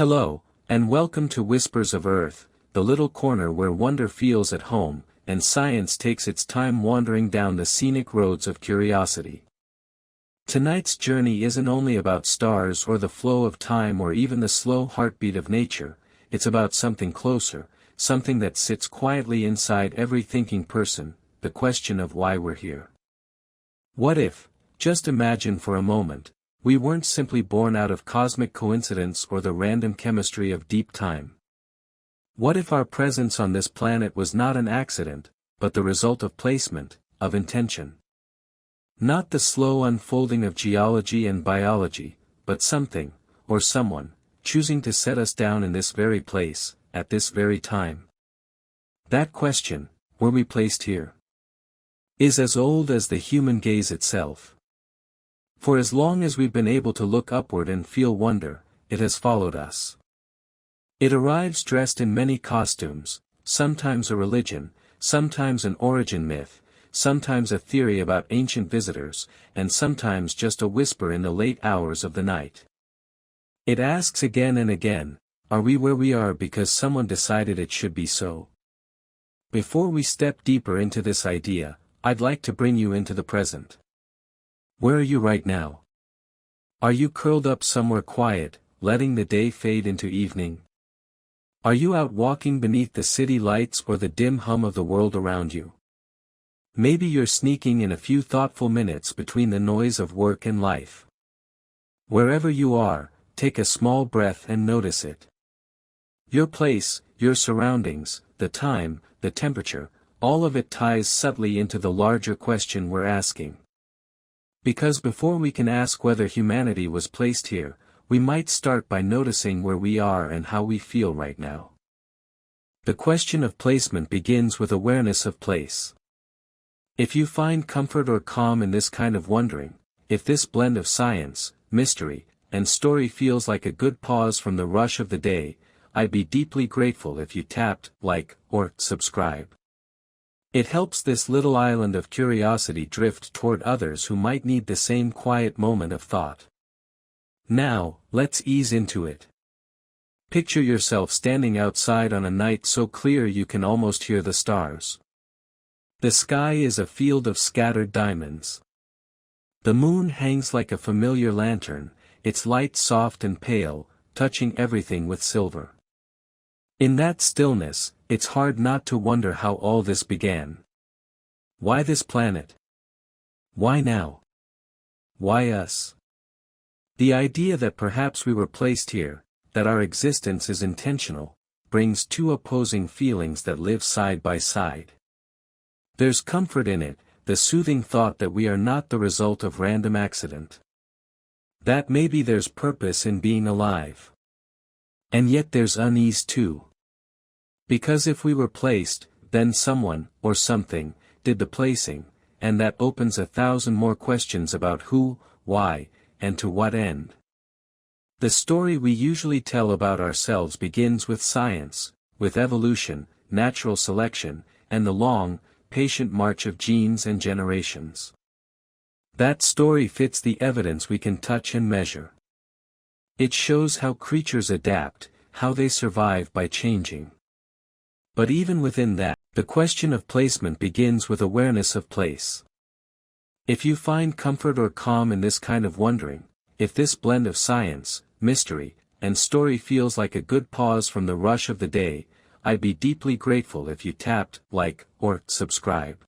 Hello, and welcome to Whispers of Earth, the little corner where wonder feels at home, and science takes its time wandering down the scenic roads of curiosity. Tonight's journey isn't only about stars or the flow of time or even the slow heartbeat of nature, it's about something closer, something that sits quietly inside every thinking person, the question of why we're here. What if, just imagine for a moment, we weren't simply born out of cosmic coincidence or the random chemistry of deep time? What if our presence on this planet was not an accident, but the result of placement, of intention? Not the slow unfolding of geology and biology, but something, or someone, choosing to set us down in this very place, at this very time. That question, were we placed here, is as old as the human gaze itself. For as long as we've been able to look upward and feel wonder, it has followed us. It arrives dressed in many costumes, sometimes a religion, sometimes an origin myth, sometimes a theory about ancient visitors, and sometimes just a whisper in the late hours of the night. It asks again and again, are we where we are because someone decided it should be so? Before we step deeper into this idea, I'd like to bring you into the present. Where are you right now? Are you curled up somewhere quiet, letting the day fade into evening? Are you out walking beneath the city lights or the dim hum of the world around you? Maybe you're sneaking in a few thoughtful minutes between the noise of work and life. Wherever you are, take a small breath and notice it. Your place, your surroundings, the time, the temperature, all of it ties subtly into the larger question we're asking. Because before we can ask whether humanity was placed here, we might start by noticing where we are and how we feel right now. The question of placement begins with awareness of place. If you find comfort or calm in this kind of wondering, if this blend of science, mystery, and story feels like a good pause from the rush of the day, I'd be deeply grateful if you tapped like or subscribe. It helps this little island of curiosity drift toward others who might need the same quiet moment of thought. Now, let's ease into it. Picture yourself standing outside on a night so clear you can almost hear the stars. The sky is a field of scattered diamonds. The moon hangs like a familiar lantern, its light soft and pale, touching everything with silver. In that stillness, it's hard not to wonder how all this began. Why this planet? Why now? Why us? The idea that perhaps we were placed here, that our existence is intentional, brings two opposing feelings that live side by side. There's comfort in it, the soothing thought that we are not the result of random accident. That maybe there's purpose in being alive. And yet there's unease too. Because if we were placed, then someone, or something, did the placing, and that opens 1,000 more questions about who, why, and to what end. The story we usually tell about ourselves begins with science, with evolution, natural selection, and the long, patient march of genes and generations. That story fits the evidence we can touch and measure. It shows how creatures adapt, how they survive by changing. But even within that, the question of placement begins with awareness of place. If you find comfort or calm in this kind of wondering, if this blend of science, mystery, and story feels like a good pause from the rush of the day, I'd be deeply grateful if you tapped like or subscribe.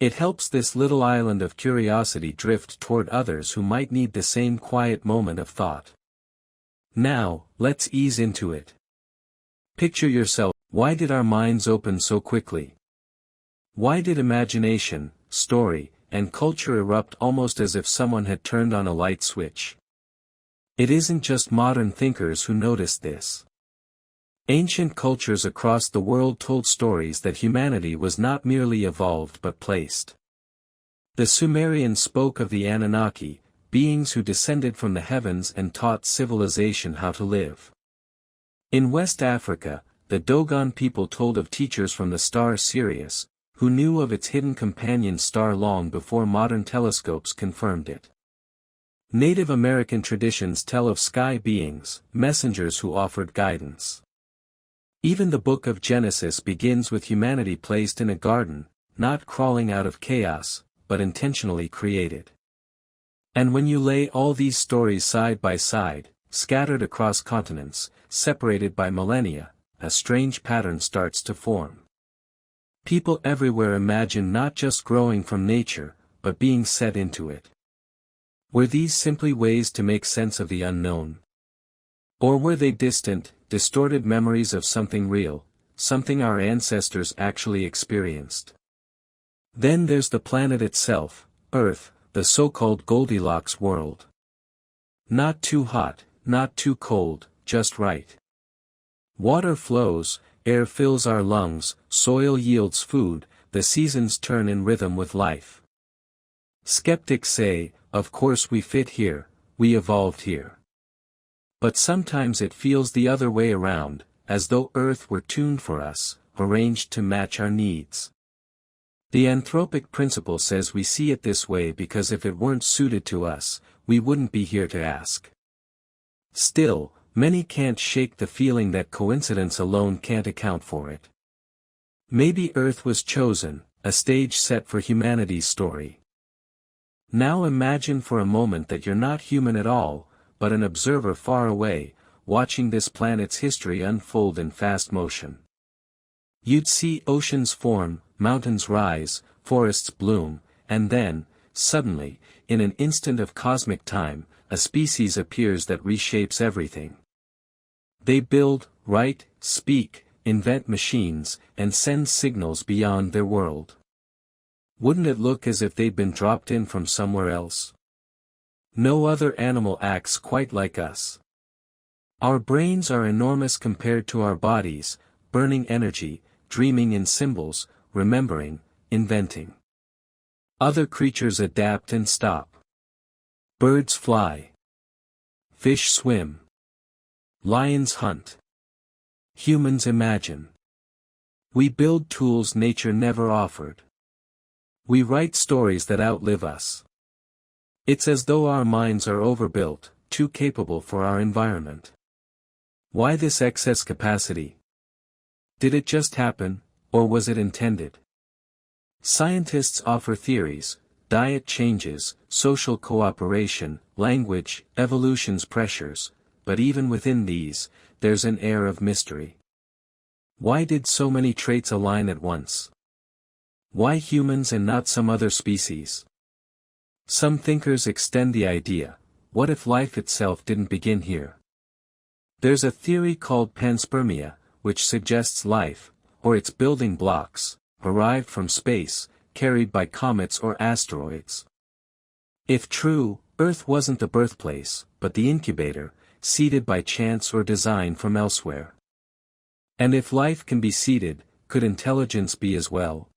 It helps this little island of curiosity drift toward others who might need the same quiet moment of thought. Now, let's ease into it. Picture yourself. Why did our minds open so quickly? Why did imagination, story, and culture erupt almost as if someone had turned on a light switch? It isn't just modern thinkers who noticed this. Ancient cultures across the world told stories that humanity was not merely evolved but placed. The Sumerians spoke of the Anunnaki, beings who descended from the heavens and taught civilization how to live. In West Africa, the Dogon people told of teachers from the star Sirius, who knew of its hidden companion star long before modern telescopes confirmed it. Native American traditions tell of sky beings, messengers who offered guidance. Even the book of Genesis begins with humanity placed in a garden, not crawling out of chaos, but intentionally created. And when you lay all these stories side by side, scattered across continents, separated by millennia, a strange pattern starts to form. People everywhere imagine not just growing from nature, but being set into it. Were these simply ways to make sense of the unknown? Or were they distant, distorted memories of something real, something our ancestors actually experienced? Then there's the planet itself, Earth, the so-called Goldilocks world. Not too hot, not too cold, just right. Water flows, air fills our lungs, soil yields food, the seasons turn in rhythm with life. Skeptics say, of course we fit here, we evolved here. But sometimes it feels the other way around, as though Earth were tuned for us, arranged to match our needs. The anthropic principle says we see it this way because if it weren't suited to us, we wouldn't be here to ask. Still, many can't shake the feeling that coincidence alone can't account for it. Maybe Earth was chosen, a stage set for humanity's story. Now imagine for a moment that you're not human at all, but an observer far away, watching this planet's history unfold in fast motion. You'd see oceans form, mountains rise, forests bloom, and then, suddenly, in an instant of cosmic time, a species appears that reshapes everything. They build, write, speak, invent machines, and send signals beyond their world. Wouldn't it look as if they'd been dropped in from somewhere else? No other animal acts quite like us. Our brains are enormous compared to our bodies, burning energy, dreaming in symbols, remembering, inventing. Other creatures adapt and stop. Birds fly. Fish swim. Lions hunt. Humans imagine. We build tools nature never offered. We write stories that outlive us. It's as though our minds are overbuilt, too capable for our environment. Why this excess capacity? Did it just happen, or was it intended? Scientists offer theories: diet changes, social cooperation, language, evolution's pressures, but even within these, there's an air of mystery. Why did so many traits align at once? Why humans and not some other species? Some thinkers extend the idea: what if life itself didn't begin here? There's a theory called panspermia, which suggests life, or its building blocks, arrived from space, carried by comets or asteroids. If true, Earth wasn't the birthplace, but the incubator, seeded by chance or design from elsewhere. And if life can be seeded, could intelligence be as well?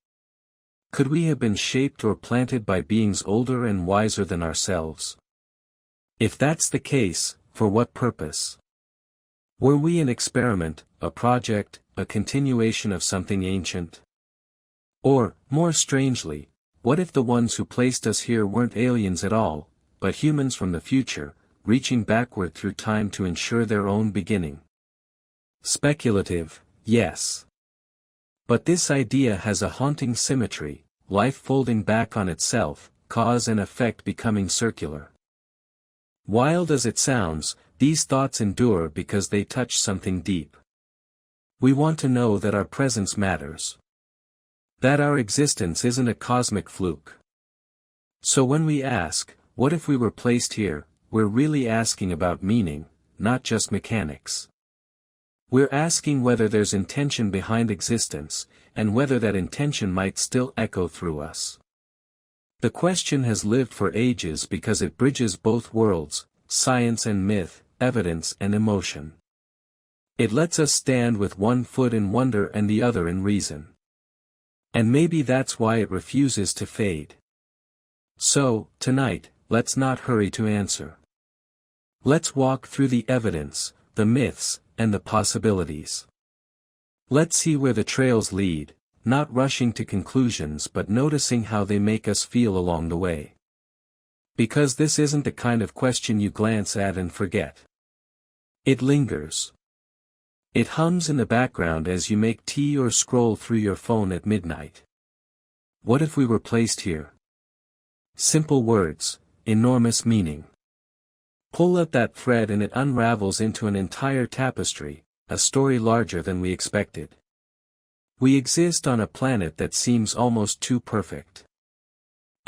Could we have been shaped or planted by beings older and wiser than ourselves? If that's the case, for what purpose? Were we an experiment, a project, a continuation of something ancient? Or, more strangely, what if the ones who placed us here weren't aliens at all, but humans from the future, reaching backward through time to ensure their own beginning? Speculative, yes. But this idea has a haunting symmetry, life folding back on itself, cause and effect becoming circular. Wild as it sounds, these thoughts endure because they touch something deep. We want to know that our presence matters. That our existence isn't a cosmic fluke. So when we ask, what if we were placed here, we're really asking about meaning, not just mechanics. We're asking whether there's intention behind existence, and whether that intention might still echo through us. The question has lived for ages because it bridges both worlds, science and myth, evidence and emotion. It lets us stand with one foot in wonder and the other in reason. And maybe that's why it refuses to fade. So, tonight, let's not hurry to answer. Let's walk through the evidence, the myths, and the possibilities. Let's see where the trails lead, not rushing to conclusions but noticing how they make us feel along the way. Because this isn't the kind of question you glance at and forget. It lingers. It hums in the background as you make tea or scroll through your phone at midnight. What if we were placed here? Simple words, enormous meaning. Pull at that thread and it unravels into an entire tapestry, a story larger than we expected. We exist on a planet that seems almost too perfect.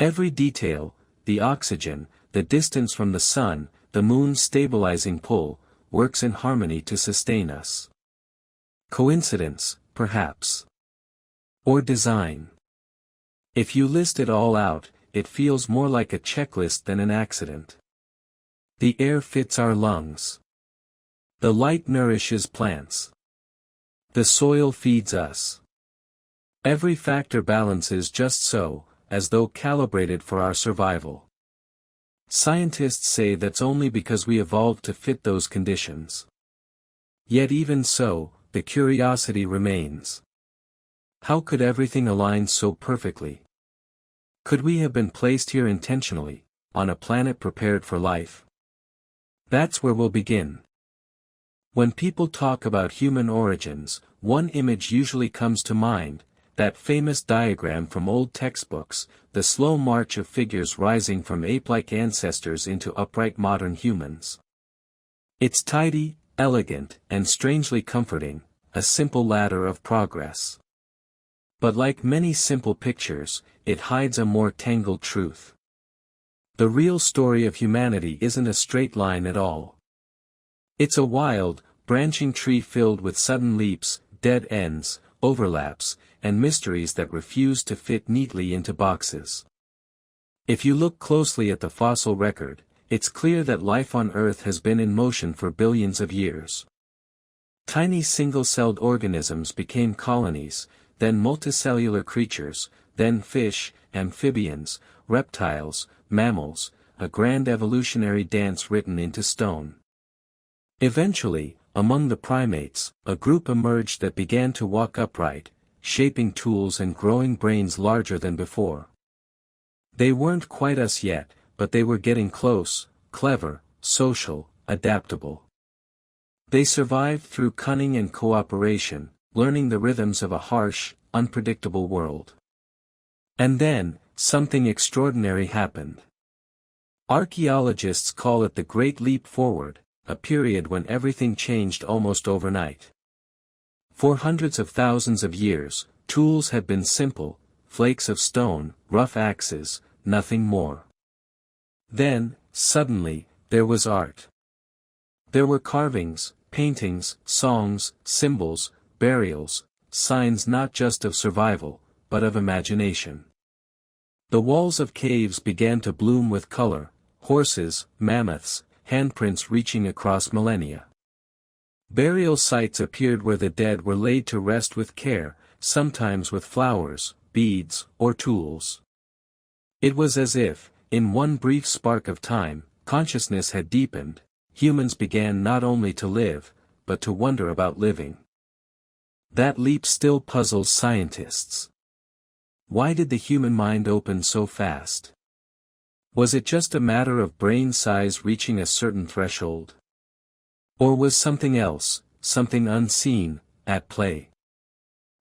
Every detail, the oxygen, the distance from the sun, the moon's stabilizing pull, works in harmony to sustain us. Coincidence, perhaps. Or design. If you list it all out, it feels more like a checklist than an accident. The air fits our lungs. The light nourishes plants. The soil feeds us. Every factor balances just so, as though calibrated for our survival. Scientists say that's only because we evolved to fit those conditions. Yet even so, the curiosity remains. How could everything align so perfectly? Could we have been placed here intentionally, on a planet prepared for life? That's where we'll begin. When people talk about human origins, one image usually comes to mind, that famous diagram from old textbooks, the slow march of figures rising from ape-like ancestors into upright modern humans. It's tidy, elegant, and strangely comforting, a simple ladder of progress. But like many simple pictures, it hides a more tangled truth. The real story of humanity isn't a straight line at all. It's a wild, branching tree filled with sudden leaps, dead ends, overlaps, and mysteries that refuse to fit neatly into boxes. If you look closely at the fossil record, it's clear that life on Earth has been in motion for billions of years. Tiny single-celled organisms became colonies, then multicellular creatures, then fish, amphibians, reptiles, mammals, a grand evolutionary dance written into stone. Eventually, among the primates, a group emerged that began to walk upright, shaping tools and growing brains larger than before. They weren't quite us yet, but they were getting close, clever, social, adaptable. They survived through cunning and cooperation, learning the rhythms of a harsh, unpredictable world. And then, something extraordinary happened. Archaeologists call it the Great Leap Forward, a period when everything changed almost overnight. For hundreds of thousands of years, tools had been simple, flakes of stone, rough axes, nothing more. Then, suddenly, there was art. There were carvings, paintings, songs, symbols, burials, signs not just of survival, but of imagination. The walls of caves began to bloom with color, horses, mammoths, handprints reaching across millennia. Burial sites appeared where the dead were laid to rest with care, sometimes with flowers, beads, or tools. It was as if, in one brief spark of time, consciousness had deepened, humans began not only to live, but to wonder about living. That leap still puzzles scientists. Why did the human mind open so fast? Was it just a matter of brain size reaching a certain threshold? Or was something else, something unseen, at play?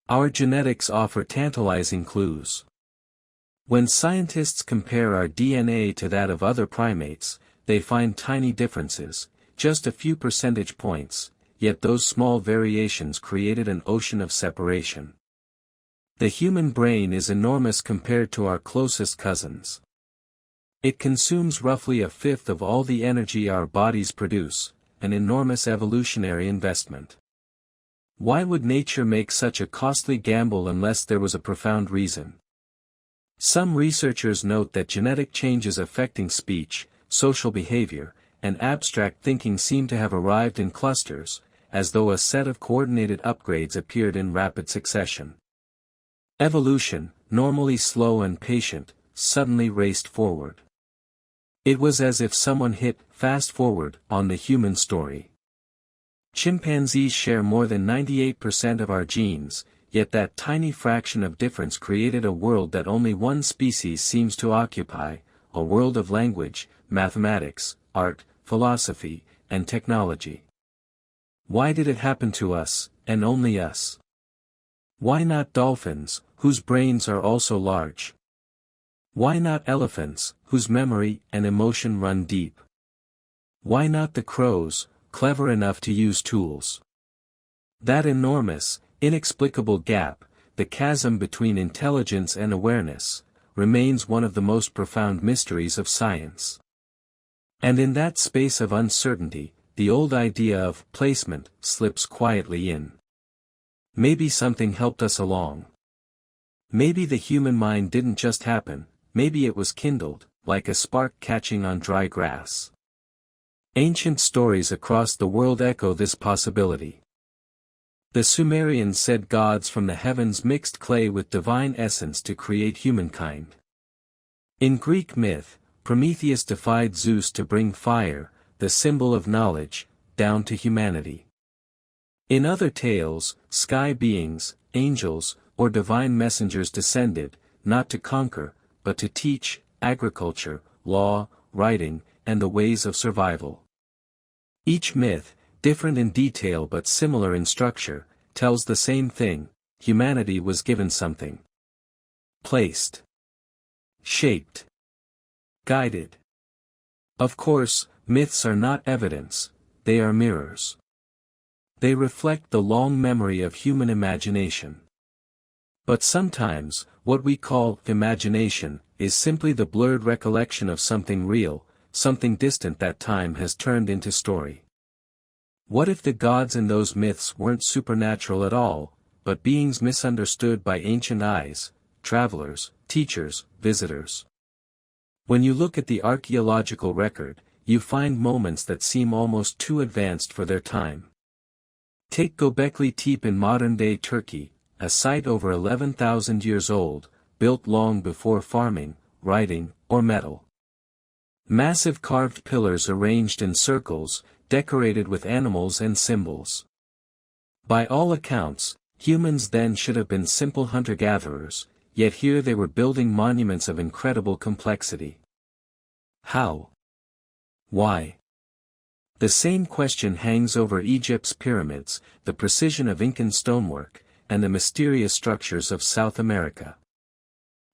Our genetics offer tantalizing clues. When scientists compare our DNA to that of other primates, they find tiny differences, just a few percentage points, yet those small variations created an ocean of separation. The human brain is enormous compared to our closest cousins. It consumes roughly a fifth of all the energy our bodies produce, an enormous evolutionary investment. Why would nature make such a costly gamble unless there was a profound reason? Some researchers note that genetic changes affecting speech, social behavior, and abstract thinking seem to have arrived in clusters, as though a set of coordinated upgrades appeared in rapid succession. Evolution, normally slow and patient, suddenly raced forward. It was as if someone hit fast forward on the human story. Chimpanzees share more than 98% of our genes, yet that tiny fraction of difference created a world that only one species seems to occupy, a world of language, mathematics, art, philosophy, and technology. Why did it happen to us, and only us? Why not dolphins, whose brains are also large? Why not elephants, whose memory and emotion run deep? Why not the crows, clever enough to use tools? That enormous, inexplicable gap, the chasm between intelligence and awareness, remains one of the most profound mysteries of science. And in that space of uncertainty, the old idea of placement slips quietly in. Maybe something helped us along. Maybe the human mind didn't just happen, maybe it was kindled, like a spark catching on dry grass. Ancient stories across the world echo this possibility. The Sumerians said gods from the heavens mixed clay with divine essence to create humankind. In Greek myth, Prometheus defied Zeus to bring fire, the symbol of knowledge, down to humanity. In other tales, sky beings, angels, or divine messengers descended, not to conquer, but to teach, agriculture, law, writing, and the ways of survival. Each myth, different in detail but similar in structure, tells the same thing: humanity was given something. Placed. Shaped. Guided. Of course, myths are not evidence, they are mirrors. They reflect the long memory of human imagination. But sometimes, what we call imagination is simply the blurred recollection of something real, something distant that time has turned into story. What if the gods in those myths weren't supernatural at all, but beings misunderstood by ancient eyes, travelers, teachers, visitors? When you look at the archaeological record, you find moments that seem almost too advanced for their time. Take Göbekli Tepe in modern-day Turkey, a site over 11,000 years old, built long before farming, writing, or metal. Massive carved pillars arranged in circles, decorated with animals and symbols. By all accounts, humans then should have been simple hunter-gatherers, yet here they were building monuments of incredible complexity. How? Why? The same question hangs over Egypt's pyramids, the precision of Incan stonework, and the mysterious structures of South America.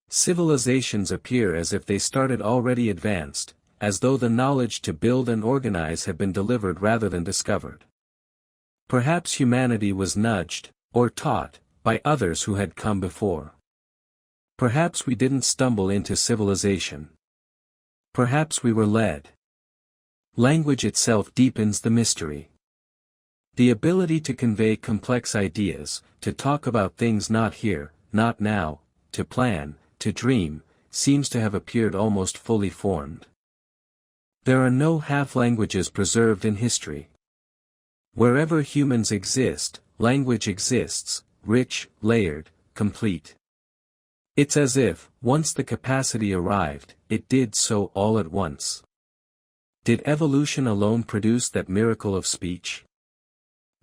Civilizations appear as if they started already advanced, as though the knowledge to build and organize had been delivered rather than discovered. Perhaps humanity was nudged, or taught, by others who had come before. Perhaps we didn't stumble into civilization. Perhaps we were led. Language itself deepens the mystery. The ability to convey complex ideas, to talk about things not here, not now, to plan, to dream, seems to have appeared almost fully formed. There are no half-languages preserved in history. Wherever humans exist, language exists, rich, layered, complete. It's as if, once the capacity arrived, it did so all at once. Did evolution alone produce that miracle of speech?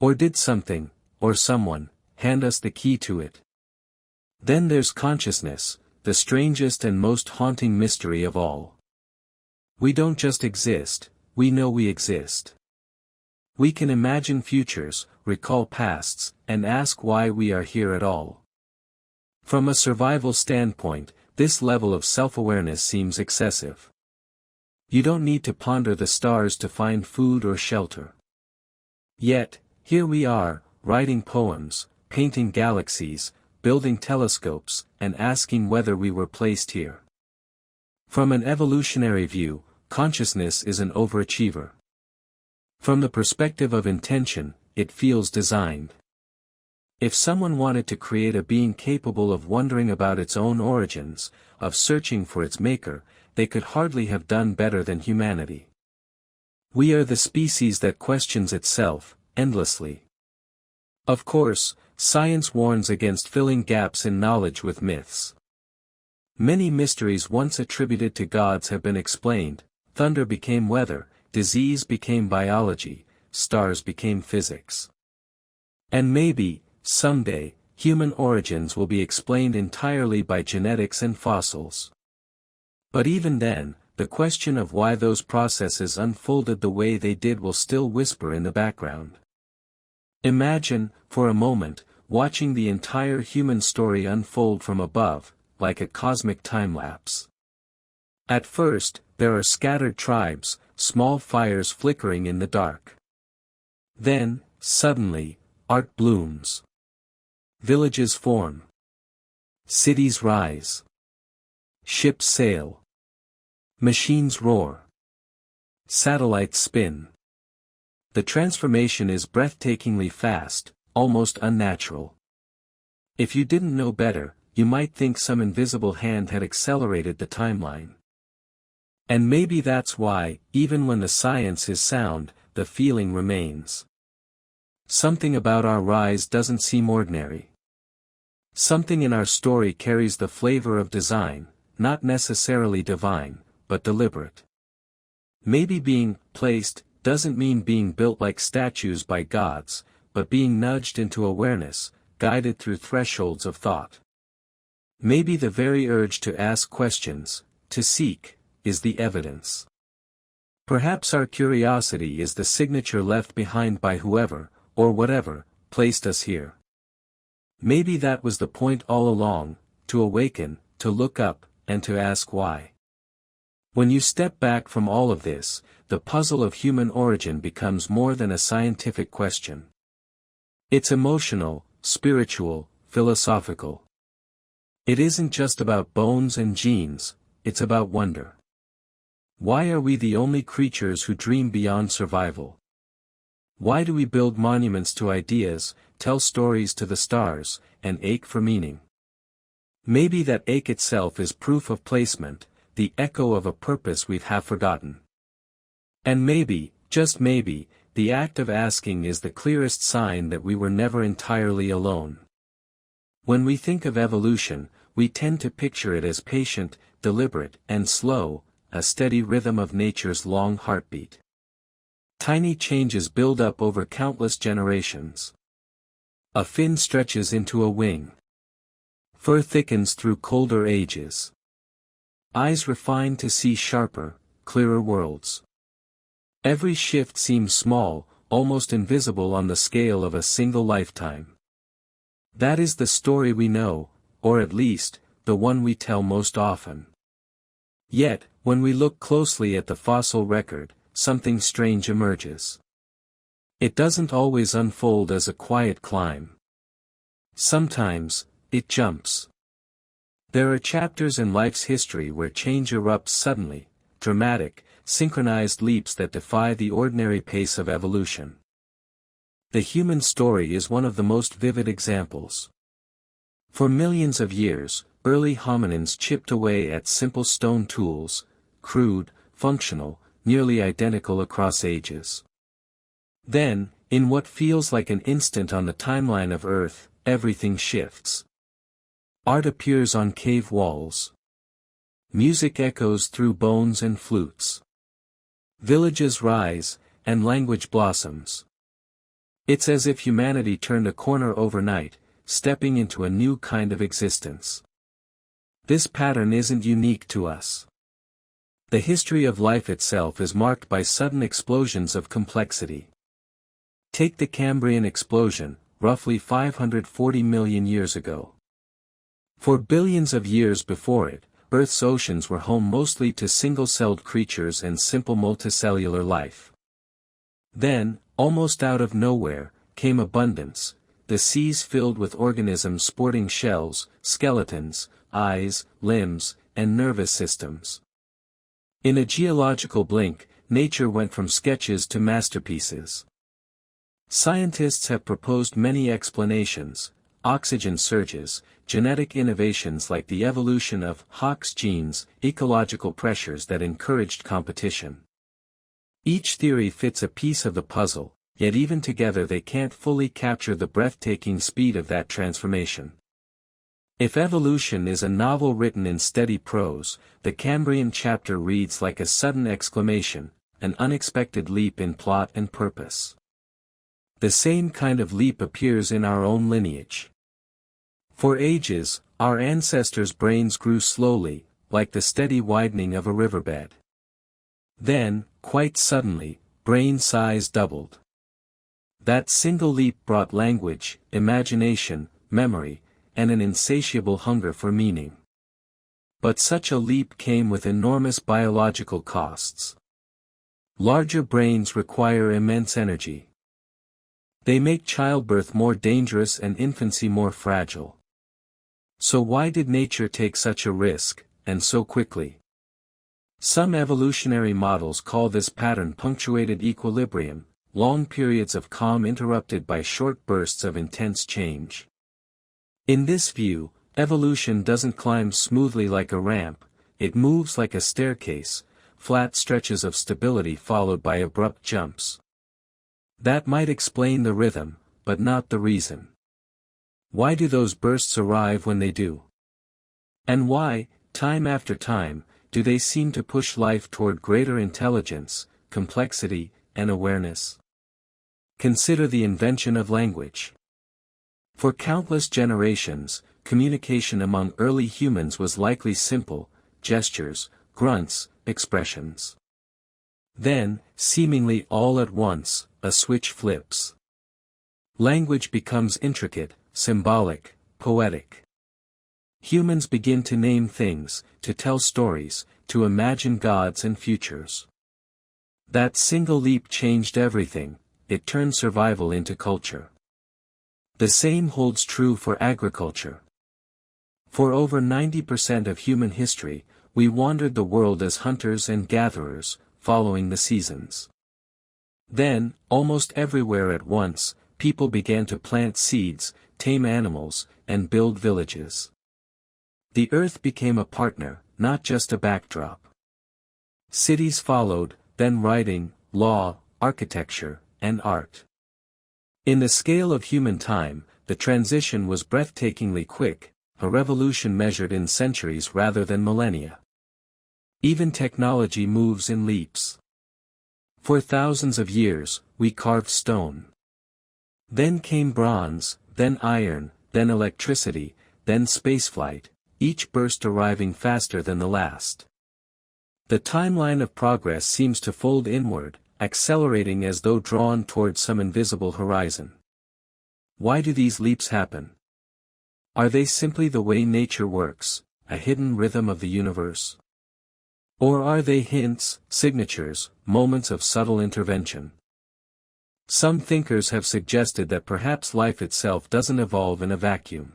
Or did something, or someone, hand us the key to it? Then there's consciousness, the strangest and most haunting mystery of all. We don't just exist, we know we exist. We can imagine futures, recall pasts, and ask why we are here at all. From a survival standpoint, this level of self-awareness seems excessive. You don't need to ponder the stars to find food or shelter. Yet, here we are, writing poems, painting galaxies, building telescopes, and asking whether we were placed here. From an evolutionary view, consciousness is an overachiever. From the perspective of intention, it feels designed. If someone wanted to create a being capable of wondering about its own origins, of searching for its maker, they could hardly have done better than humanity. We are the species that questions itself, endlessly. Of course, science warns against filling gaps in knowledge with myths. Many mysteries once attributed to gods have been explained: thunder became weather, disease became biology, stars became physics. And maybe, someday, human origins will be explained entirely by genetics and fossils. But even then, the question of why those processes unfolded the way they did will still whisper in the background. Imagine, for a moment, watching the entire human story unfold from above, like a cosmic time-lapse. At first, there are scattered tribes, small fires flickering in the dark. Then, suddenly, art blooms. Villages form. Cities rise. Ships sail. Machines roar. Satellites spin. The transformation is breathtakingly fast, almost unnatural. If you didn't know better, you might think some invisible hand had accelerated the timeline. And maybe that's why, even when the science is sound, the feeling remains. Something about our rise doesn't seem ordinary. Something in our story carries the flavor of design, not necessarily divine, but deliberate. Maybe being placed doesn't mean being built like statues by gods, but being nudged into awareness, guided through thresholds of thought. Maybe the very urge to ask questions, to seek, is the evidence. Perhaps our curiosity is the signature left behind by whoever, or whatever, placed us here. Maybe that was the point all along, to awaken, to look up, and to ask why. When you step back from all of this, the puzzle of human origin becomes more than a scientific question. It's emotional, spiritual, philosophical. It isn't just about bones and genes, it's about wonder. Why are we the only creatures who dream beyond survival? Why do we build monuments to ideas, tell stories to the stars, and ache for meaning? Maybe that ache itself is proof of placement, the echo of a purpose we've half forgotten. And maybe, just maybe, the act of asking is the clearest sign that we were never entirely alone. When we think of evolution, we tend to picture it as patient, deliberate, and slow, a steady rhythm of nature's long heartbeat. Tiny changes build up over countless generations. A fin stretches into a wing. Fur thickens through colder ages. Eyes refine to see sharper, clearer worlds. Every shift seems small, almost invisible on the scale of a single lifetime. That is the story we know, or at least, the one we tell most often. Yet, when we look closely at the fossil record, something strange emerges. It doesn't always unfold as a quiet climb. Sometimes, it jumps. There are chapters in life's history where change erupts suddenly, dramatic, synchronized leaps that defy the ordinary pace of evolution. The human story is one of the most vivid examples. For millions of years, early hominins chipped away at simple stone tools, crude, functional, nearly identical across ages. Then, in what feels like an instant on the timeline of Earth, everything shifts. Art appears on cave walls. Music echoes through bones and flutes. Villages rise, and language blossoms. It's as if humanity turned a corner overnight, stepping into a new kind of existence. This pattern isn't unique to us. The history of life itself is marked by sudden explosions of complexity. Take the Cambrian explosion, roughly 540 million years ago. For billions of years before it, Earth's oceans were home mostly to single-celled creatures and simple multicellular life. Then, almost out of nowhere, came abundance, the seas filled with organisms sporting shells, skeletons, eyes, limbs, and nervous systems. In a geological blink, nature went from sketches to masterpieces. Scientists have proposed many explanations: oxygen surges, genetic innovations like the evolution of Hox genes, ecological pressures that encouraged competition. Each theory fits a piece of the puzzle, yet even together they can't fully capture the breathtaking speed of that transformation. If evolution is a novel written in steady prose, the Cambrian chapter reads like a sudden exclamation, an unexpected leap in plot and purpose. The same kind of leap appears in our own lineage. For ages, our ancestors' brains grew slowly, like the steady widening of a riverbed. Then, quite suddenly, brain size doubled. That single leap brought language, imagination, memory, and an insatiable hunger for meaning. But such a leap came with enormous biological costs. Larger brains require immense energy. They make childbirth more dangerous and infancy more fragile. So why did nature take such a risk, and so quickly? Some evolutionary models call this pattern punctuated equilibrium, long periods of calm interrupted by short bursts of intense change. In this view, evolution doesn't climb smoothly like a ramp, it moves like a staircase, flat stretches of stability followed by abrupt jumps. That might explain the rhythm, but not the reason. Why do those bursts arrive when they do? And why, time after time, do they seem to push life toward greater intelligence, complexity, and awareness? Consider the invention of language. For countless generations, communication among early humans was likely simple, gestures, grunts, expressions. Then, seemingly all at once, a switch flips. Language becomes intricate, symbolic, poetic. Humans begin to name things, to tell stories, to imagine gods and futures. That single leap changed everything, it turned survival into culture. The same holds true for agriculture. For over 90% of human history, we wandered the world as hunters and gatherers, following the seasons. Then, almost everywhere at once, people began to plant seeds, tame animals, and build villages. The earth became a partner, not just a backdrop. Cities followed, then writing, law, architecture, and art. In the scale of human time, the transition was breathtakingly quick, a revolution measured in centuries rather than millennia. Even technology moves in leaps. For thousands of years, we carved stone. Then came bronze, then iron, then electricity, then spaceflight, each burst arriving faster than the last. The timeline of progress seems to fold inward, accelerating as though drawn toward some invisible horizon. Why do these leaps happen? Are they simply the way nature works, a hidden rhythm of the universe? Or are they hints, signatures, moments of subtle intervention? Some thinkers have suggested that perhaps life itself doesn't evolve in a vacuum.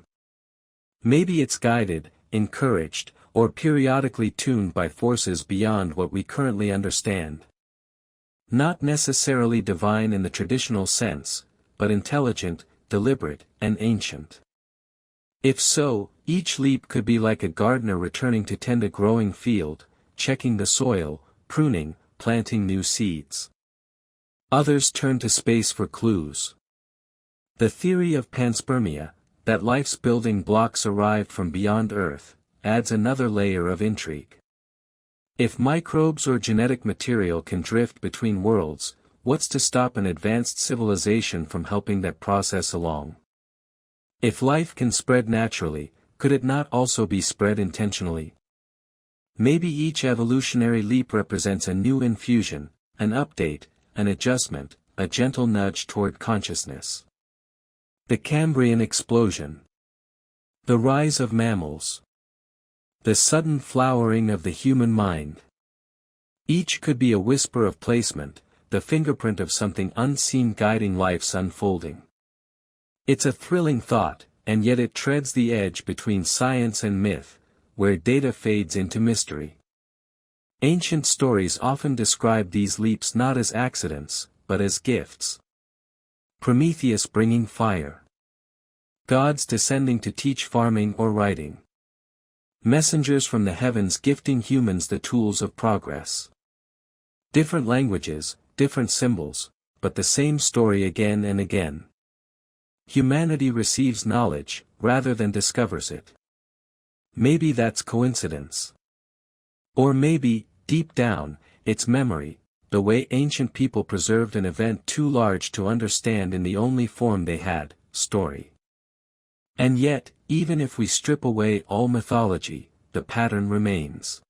Maybe it's guided, encouraged, or periodically tuned by forces beyond what we currently understand. Not necessarily divine in the traditional sense, but intelligent, deliberate, and ancient. If so, each leap could be like a gardener returning to tend a growing field, checking the soil, pruning, planting new seeds. Others turn to space for clues. The theory of panspermia, that life's building blocks arrived from beyond Earth, adds another layer of intrigue. If microbes or genetic material can drift between worlds, what's to stop an advanced civilization from helping that process along? If life can spread naturally, could it not also be spread intentionally? Maybe each evolutionary leap represents a new infusion, an update, an adjustment, a gentle nudge toward consciousness. The Cambrian explosion. The rise of mammals. The sudden flowering of the human mind. Each could be a whisper of placement, the fingerprint of something unseen guiding life's unfolding. It's a thrilling thought, and yet it treads the edge between science and myth, where data fades into mystery. Ancient stories often describe these leaps not as accidents, but as gifts. Prometheus bringing fire. Gods descending to teach farming or writing. Messengers from the heavens gifting humans the tools of progress. Different languages, different symbols, but the same story again and again. Humanity receives knowledge, rather than discovers it. Maybe that's coincidence. Or maybe, deep down, it's memory, the way ancient people preserved an event too large to understand in the only form they had, story. And yet, even if we strip away all mythology, the pattern remains.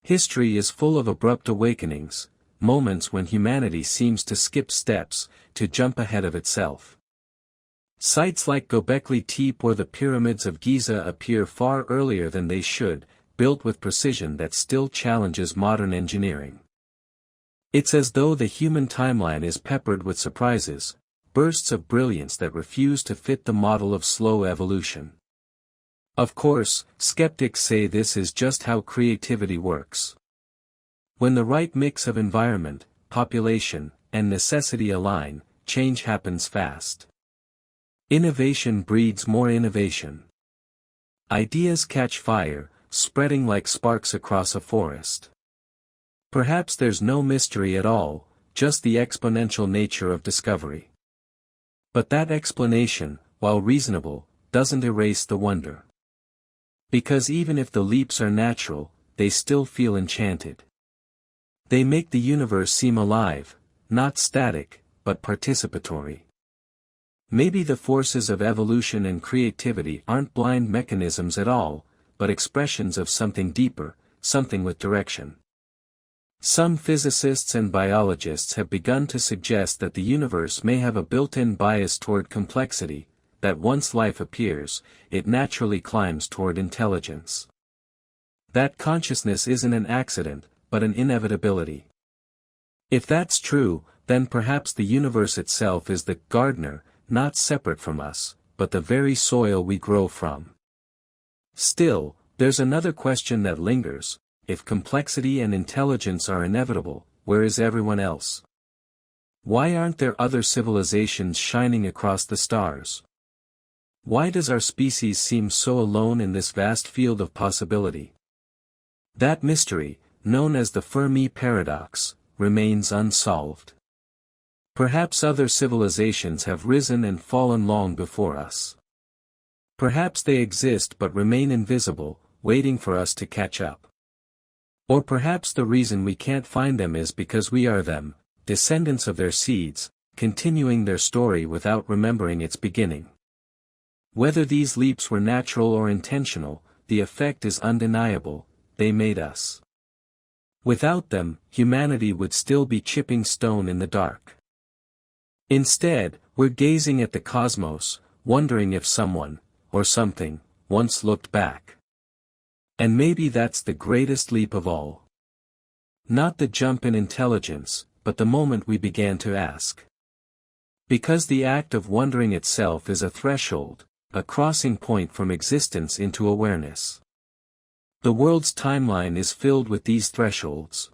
History is full of abrupt awakenings, moments when humanity seems to skip steps, to jump ahead of itself. Sites like Göbekli Tepe or the pyramids of Giza appear far earlier than they should, built with precision that still challenges modern engineering. It's as though the human timeline is peppered with surprises, bursts of brilliance that refuse to fit the model of slow evolution. Of course, skeptics say this is just how creativity works. When the right mix of environment, population, and necessity align, change happens fast. Innovation breeds more innovation. Ideas catch fire, spreading like sparks across a forest. Perhaps there's no mystery at all, just the exponential nature of discovery. But that explanation, while reasonable, doesn't erase the wonder. Because even if the leaps are natural, they still feel enchanted. They make the universe seem alive, not static, but participatory. Maybe the forces of evolution and creativity aren't blind mechanisms at all, but expressions of something deeper, something with direction. Some physicists and biologists have begun to suggest that the universe may have a built-in bias toward complexity, that once life appears, it naturally climbs toward intelligence. That consciousness isn't an accident, but an inevitability. If that's true, then perhaps the universe itself is the gardener, not separate from us, but the very soil we grow from. Still, there's another question that lingers: if complexity and intelligence are inevitable, where is everyone else? Why aren't there other civilizations shining across the stars? Why does our species seem so alone in this vast field of possibility? That mystery, known as the Fermi paradox, remains unsolved. Perhaps other civilizations have risen and fallen long before us. Perhaps they exist but remain invisible, waiting for us to catch up. Or perhaps the reason we can't find them is because we are them, descendants of their seeds, continuing their story without remembering its beginning. Whether these leaps were natural or intentional, the effect is undeniable: they made us. Without them, humanity would still be chipping stone in the dark. Instead, we're gazing at the cosmos, wondering if someone, or something, once looked back. And maybe that's the greatest leap of all. Not the jump in intelligence, but the moment we began to ask. Because the act of wondering itself is a threshold, a crossing point from existence into awareness. The world's timeline is filled with these thresholds.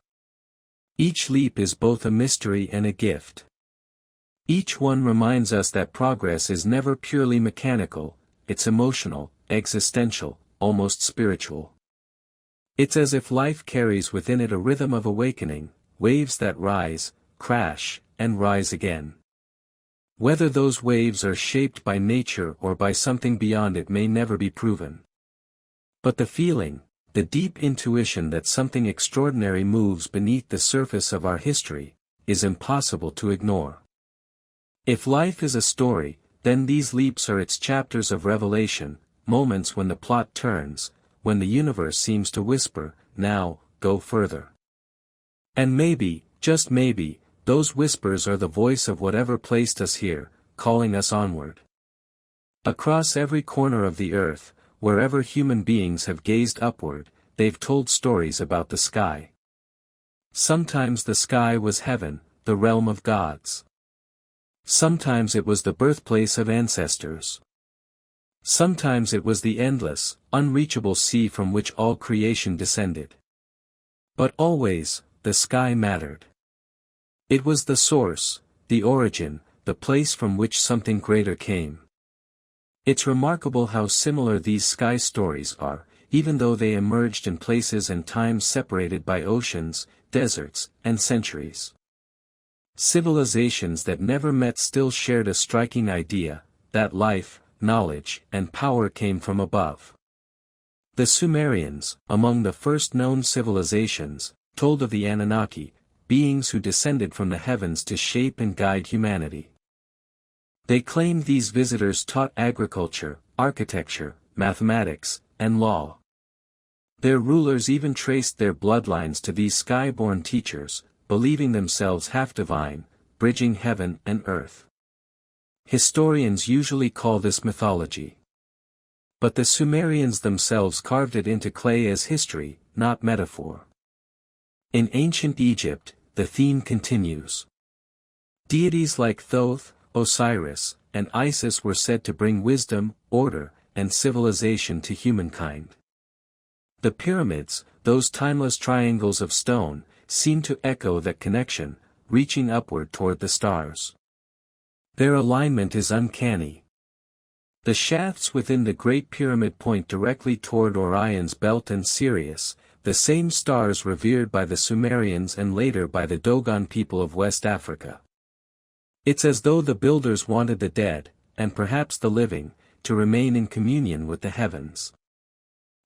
Each leap is both a mystery and a gift. Each one reminds us that progress is never purely mechanical, it's emotional, existential, almost spiritual. It's as if life carries within it a rhythm of awakening, waves that rise, crash, and rise again. Whether those waves are shaped by nature or by something beyond it may never be proven. But the feeling, the deep intuition that something extraordinary moves beneath the surface of our history, is impossible to ignore. If life is a story, then these leaps are its chapters of revelation, moments when the plot turns, when the universe seems to whisper, "Now, go further." And maybe, just maybe, those whispers are the voice of whatever placed us here, calling us onward. Across every corner of the earth, wherever human beings have gazed upward, they've told stories about the sky. Sometimes the sky was heaven, the realm of gods. Sometimes it was the birthplace of ancestors. Sometimes it was the endless, unreachable sea from which all creation descended. But always, the sky mattered. It was the source, the origin, the place from which something greater came. It's remarkable how similar these sky stories are, even though they emerged in places and times separated by oceans, deserts, and centuries. Civilizations that never met still shared a striking idea, that life, knowledge, and power came from above. The Sumerians, among the first known civilizations, told of the Anunnaki, beings who descended from the heavens to shape and guide humanity. They claimed these visitors taught agriculture, architecture, mathematics, and law. Their rulers even traced their bloodlines to these sky-born teachers, believing themselves half-divine, bridging heaven and earth. Historians usually call this mythology. But the Sumerians themselves carved it into clay as history, not metaphor. In ancient Egypt, the theme continues. Deities like Thoth, Osiris, and Isis were said to bring wisdom, order, and civilization to humankind. The pyramids, those timeless triangles of stone, seem to echo that connection, reaching upward toward the stars. Their alignment is uncanny. The shafts within the Great Pyramid point directly toward Orion's belt and Sirius, the same stars revered by the Sumerians and later by the Dogon people of West Africa. It's as though the builders wanted the dead, and perhaps the living, to remain in communion with the heavens.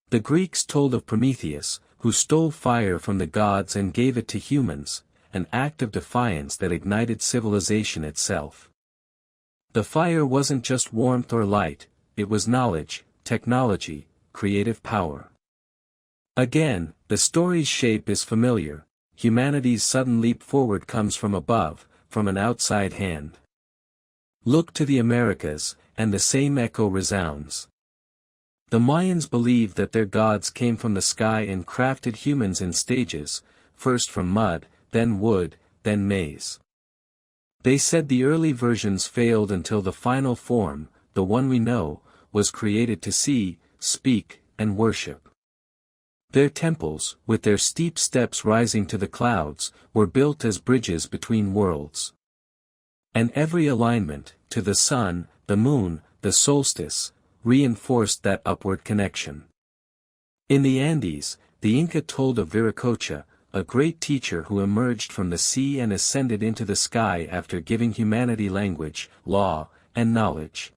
The Greeks told of Prometheus, who stole fire from the gods and gave it to humans, an act of defiance that ignited civilization itself. The fire wasn't just warmth or light, it was knowledge, technology, creative power. Again, the story's shape is familiar. Humanity's sudden leap forward comes from above, from an outside hand. Look to the Americas, and the same echo resounds. The Mayans believed that their gods came from the sky and crafted humans in stages, first from mud, then wood, then maize. They said the early versions failed until the final form, the one we know, was created to see, speak, and worship. Their temples, with their steep steps rising to the clouds, were built as bridges between worlds. And every alignment, to the sun, the moon, the solstice, reinforced that upward connection. In the Andes, the Inca told of Viracocha, a great teacher who emerged from the sea and ascended into the sky after giving humanity language, law, and knowledge.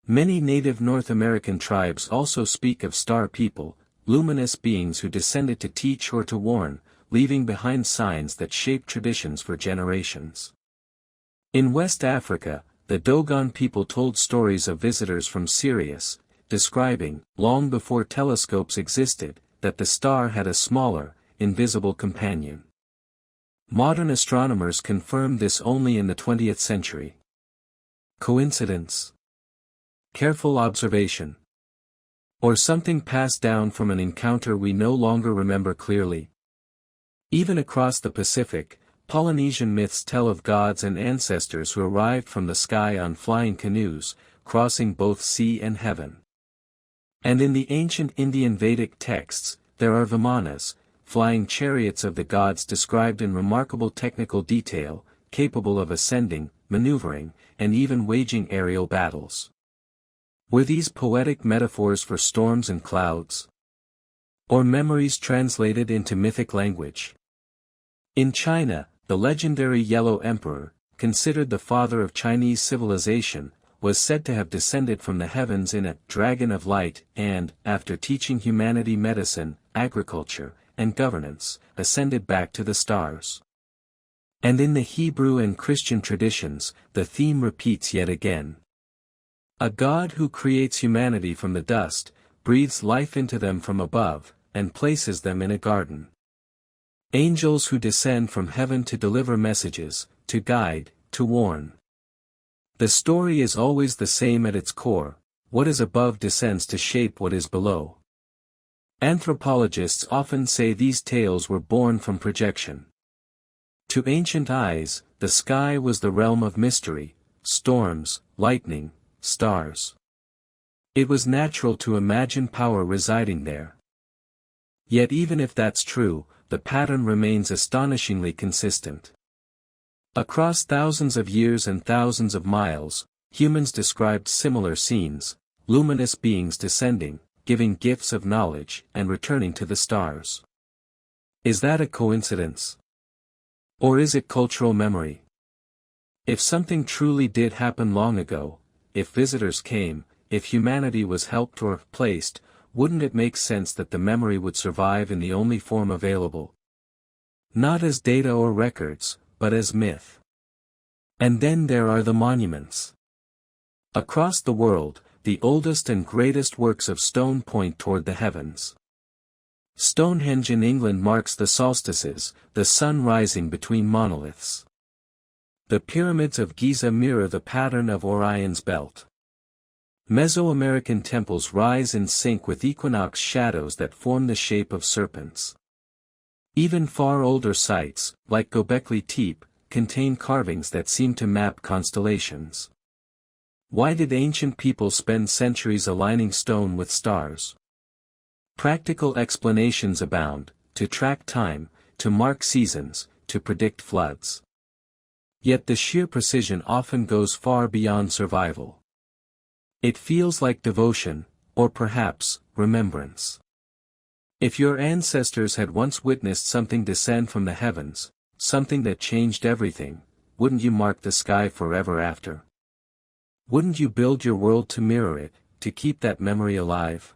Many native North American tribes also speak of star people, luminous beings who descended to teach or to warn, leaving behind signs that shape traditions for generations. In West Africa, the Dogon people told stories of visitors from Sirius, describing, long before telescopes existed, that the star had a smaller, invisible companion. Modern astronomers confirmed this only in the 20th century. Coincidence? Careful observation? Or something passed down from an encounter we no longer remember clearly? Even across the Pacific, Polynesian myths tell of gods and ancestors who arrived from the sky on flying canoes, crossing both sea and heaven. And in the ancient Indian Vedic texts, there are Vimanas, flying chariots of the gods described in remarkable technical detail, capable of ascending, maneuvering, and even waging aerial battles. Were these poetic metaphors for storms and clouds? Or memories translated into mythic language? In China, the legendary Yellow Emperor, considered the father of Chinese civilization, was said to have descended from the heavens in a dragon of light and, after teaching humanity medicine, agriculture, and governance, ascended back to the stars. And in the Hebrew and Christian traditions, the theme repeats yet again. A God who creates humanity from the dust, breathes life into them from above, and places them in a garden. Angels who descend from heaven to deliver messages, to guide, to warn. The story is always the same at its core: what is above descends to shape what is below. Anthropologists often say these tales were born from projection. To ancient eyes, the sky was the realm of mystery, storms, lightning, stars. It was natural to imagine power residing there. Yet even if that's true, the pattern remains astonishingly consistent. Across thousands of years and thousands of miles, humans described similar scenes: luminous beings descending, giving gifts of knowledge, and returning to the stars. Is that a coincidence? Or is it cultural memory? If something truly did happen long ago, if visitors came, if humanity was helped or placed, wouldn't it make sense that the memory would survive in the only form available? Not as data or records, but as myth. And then there are the monuments. Across the world, the oldest and greatest works of stone point toward the heavens. Stonehenge in England marks the solstices, the sun rising between monoliths. The pyramids of Giza mirror the pattern of Orion's belt. Mesoamerican temples rise in sync with equinox shadows that form the shape of serpents. Even far older sites, like Göbekli Tepe, contain carvings that seem to map constellations. Why did ancient people spend centuries aligning stone with stars? Practical explanations abound: to track time, to mark seasons, to predict floods. Yet the sheer precision often goes far beyond survival. It feels like devotion, or perhaps, remembrance. If your ancestors had once witnessed something descend from the heavens, something that changed everything, wouldn't you mark the sky forever after? Wouldn't you build your world to mirror it, to keep that memory alive?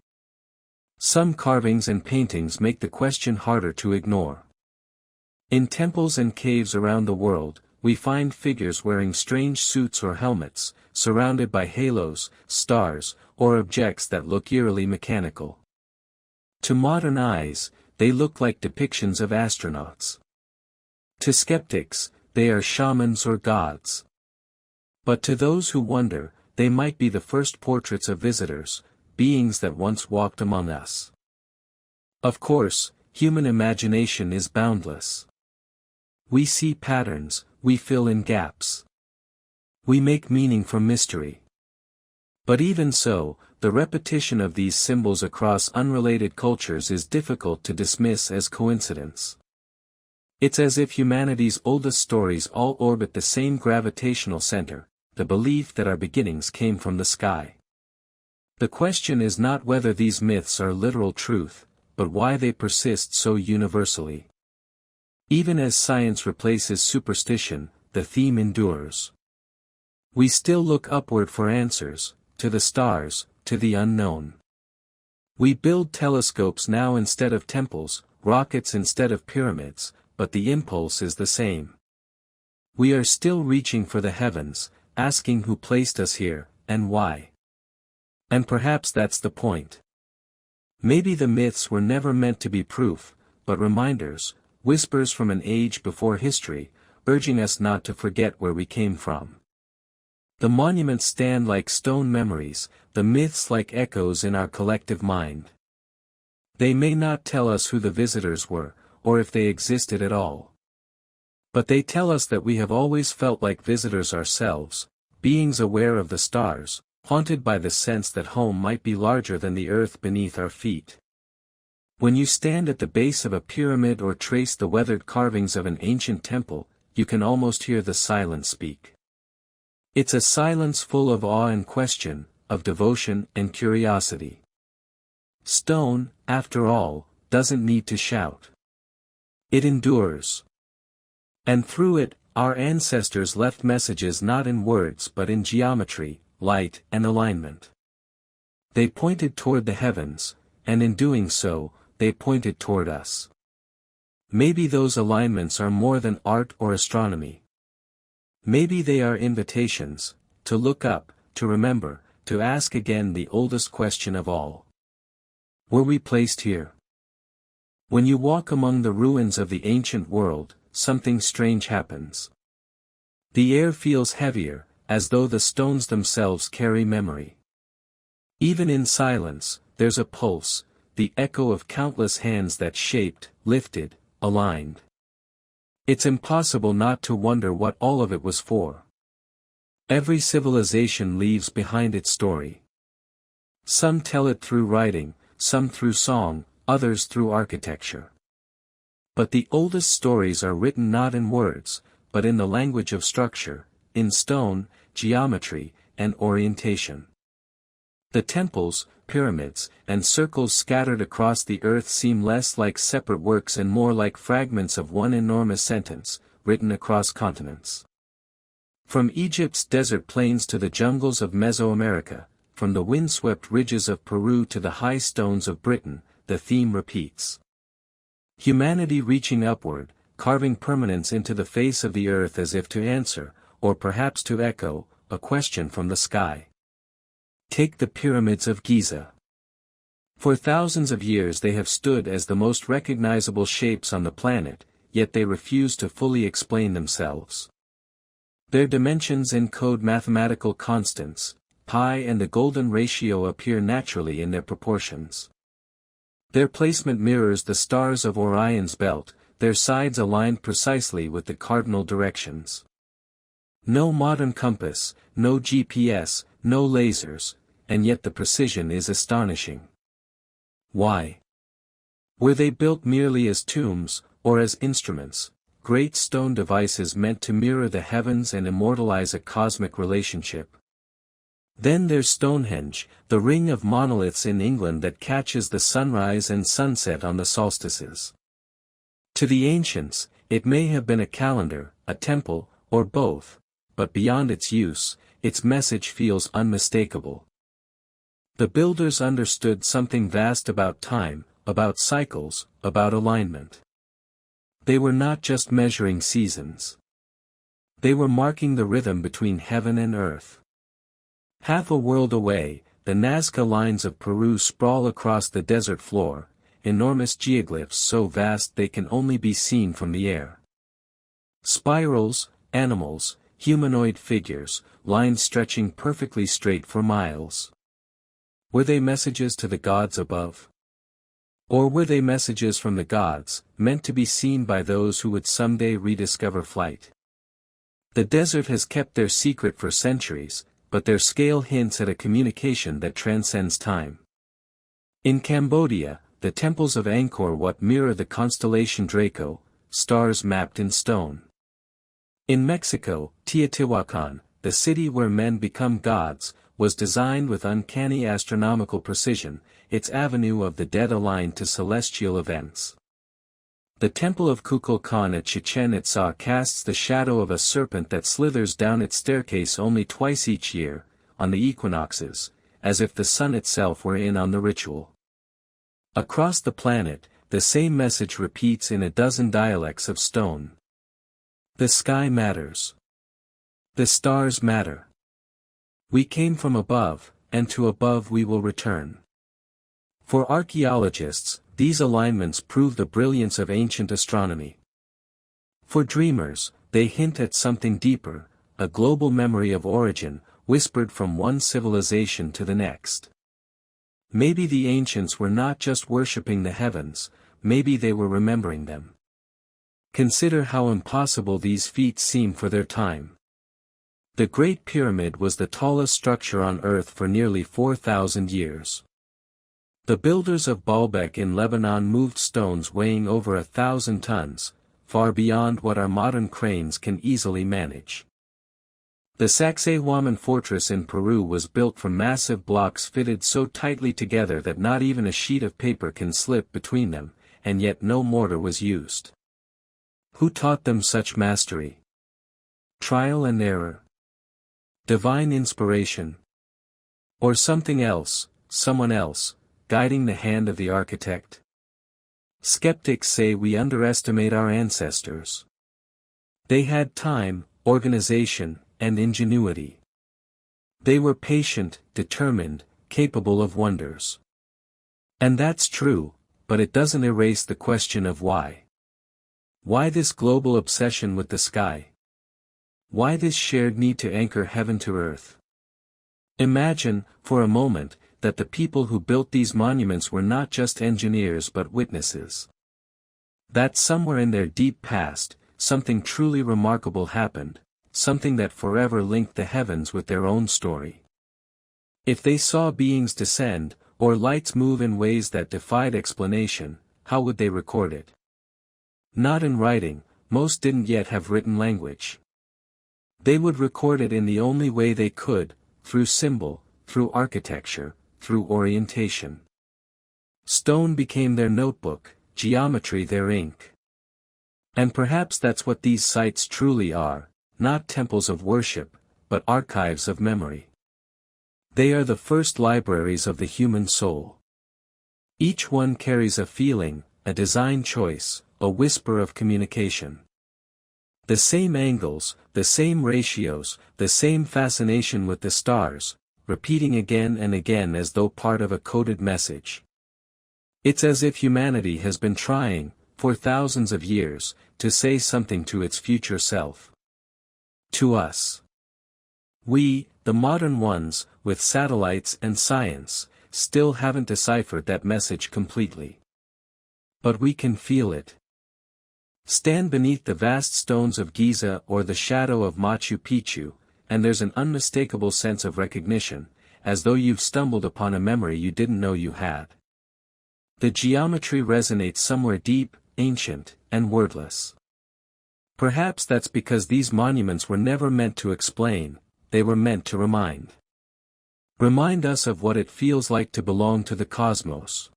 Some carvings and paintings make the question harder to ignore. In temples and caves around the world, we find figures wearing strange suits or helmets, surrounded by halos, stars, or objects that look eerily mechanical. To modern eyes, they look like depictions of astronauts. To skeptics, they are shamans or gods. But to those who wonder, they might be the first portraits of visitors, beings that once walked among us. Of course, human imagination is boundless. We see patterns, we fill in gaps. We make meaning from mystery. But even so, the repetition of these symbols across unrelated cultures is difficult to dismiss as coincidence. It's as if humanity's oldest stories all orbit the same gravitational center, the belief that our beginnings came from the sky. The question is not whether these myths are literal truth, but why they persist so universally. Even as science replaces superstition, the theme endures. We still look upward for answers, to the stars, to the unknown. We build telescopes now instead of temples, rockets instead of pyramids, but the impulse is the same. We are still reaching for the heavens, asking who placed us here, and why. And perhaps that's the point. Maybe the myths were never meant to be proof, but reminders, whispers from an age before history, urging us not to forget where we came from. The monuments stand like stone memories, the myths like echoes in our collective mind. They may not tell us who the visitors were, or if they existed at all. But they tell us that we have always felt like visitors ourselves, beings aware of the stars, haunted by the sense that home might be larger than the earth beneath our feet. When you stand at the base of a pyramid or trace the weathered carvings of an ancient temple, you can almost hear the silence speak. It's a silence full of awe and question, of devotion and curiosity. Stone, after all, doesn't need to shout. It endures. And through it, our ancestors left messages not in words but in geometry, light, and alignment. They pointed toward the heavens, and in doing so, they pointed toward us. Maybe those alignments are more than art or astronomy. Maybe they are invitations, to look up, to remember, to ask again the oldest question of all. Were we placed here? When you walk among the ruins of the ancient world, something strange happens. The air feels heavier, as though the stones themselves carry memory. Even in silence, there's a pulse, the echo of countless hands that shaped, lifted, aligned. It's impossible not to wonder what all of it was for. Every civilization leaves behind its story. Some tell it through writing, some through song, others through architecture. But the oldest stories are written not in words, but in the language of structure, in stone, geometry, and orientation. The temples, pyramids, and circles scattered across the earth seem less like separate works and more like fragments of one enormous sentence, written across continents. From Egypt's desert plains to the jungles of Mesoamerica, from the windswept ridges of Peru to the high stones of Britain, the theme repeats. Humanity reaching upward, carving permanence into the face of the earth as if to answer, or perhaps to echo, a question from the sky. Take the pyramids of Giza. For thousands of years they have stood as the most recognizable shapes on the planet, yet they refuse to fully explain themselves. Their dimensions encode mathematical constants. Pi and the golden ratio appear naturally in their proportions. Their placement mirrors the stars of Orion's belt, their sides aligned precisely with the cardinal directions. No modern compass, no GPS, no lasers, and yet the precision is astonishing. Why? Were they built merely as tombs, or as instruments, great stone devices meant to mirror the heavens and immortalize a cosmic relationship? Then there's Stonehenge, the ring of monoliths in England that catches the sunrise and sunset on the solstices. To the ancients, it may have been a calendar, a temple, or both, but beyond its use, its message feels unmistakable. The builders understood something vast about time, about cycles, about alignment. They were not just measuring seasons. They were marking the rhythm between heaven and earth. Half a world away, the Nazca lines of Peru sprawl across the desert floor, enormous geoglyphs so vast they can only be seen from the air. Spirals, animals, humanoid figures, lines stretching perfectly straight for miles. Were they messages to the gods above? Or were they messages from the gods, meant to be seen by those who would someday rediscover flight? The desert has kept their secret for centuries, but their scale hints at a communication that transcends time. In Cambodia, the temples of Angkor Wat mirror the constellation Draco, stars mapped in stone. In Mexico, Teotihuacan, the city where men become gods, was designed with uncanny astronomical precision, its avenue of the dead aligned to celestial events. The temple of Kukulkan at Chichen Itza casts the shadow of a serpent that slithers down its staircase only twice each year, on the equinoxes, as if the sun itself were in on the ritual. Across the planet, the same message repeats in a dozen dialects of stone. The sky matters. The stars matter. We came from above, and to above we will return. For archaeologists, these alignments prove the brilliance of ancient astronomy. For dreamers, they hint at something deeper, a global memory of origin, whispered from one civilization to the next. Maybe the ancients were not just worshipping the heavens, maybe they were remembering them. Consider how impossible these feats seem for their time. The Great Pyramid was the tallest structure on Earth for nearly 4,000 years. The builders of Baalbek in Lebanon moved stones weighing over 1,000 tons, far beyond what our modern cranes can easily manage. The Sacsayhuaman fortress in Peru was built from massive blocks fitted so tightly together that not even a sheet of paper can slip between them, and yet no mortar was used. Who taught them such mastery? Trial and error? Divine inspiration? Or something else, someone else, guiding the hand of the architect? Skeptics say we underestimate our ancestors. They had time, organization, and ingenuity. They were patient, determined, capable of wonders. And that's true, but it doesn't erase the question of why. Why this global obsession with the sky? Why this shared need to anchor heaven to earth? Imagine, for a moment, that the people who built these monuments were not just engineers but witnesses. That somewhere in their deep past, something truly remarkable happened, something that forever linked the heavens with their own story. If they saw beings descend, or lights move in ways that defied explanation, how would they record it? Not in writing, most didn't yet have written language. They would record it in the only way they could, through symbol, through architecture, through orientation. Stone became their notebook, geometry their ink. And perhaps that's what these sites truly are, not temples of worship, but archives of memory. They are the first libraries of the human soul. Each one carries a feeling, a design choice, a whisper of communication. The same angles, the same ratios, the same fascination with the stars, repeating again and again as though part of a coded message. It's as if humanity has been trying, for thousands of years, to say something to its future self. To us. We, the modern ones, with satellites and science, still haven't deciphered that message completely. But we can feel it. Stand beneath the vast stones of Giza or the shadow of Machu Picchu, and there's an unmistakable sense of recognition, as though you've stumbled upon a memory you didn't know you had. The geometry resonates somewhere deep, ancient, and wordless. Perhaps that's because these monuments were never meant to explain, they were meant to remind. Remind us of what it feels like to belong to the cosmos.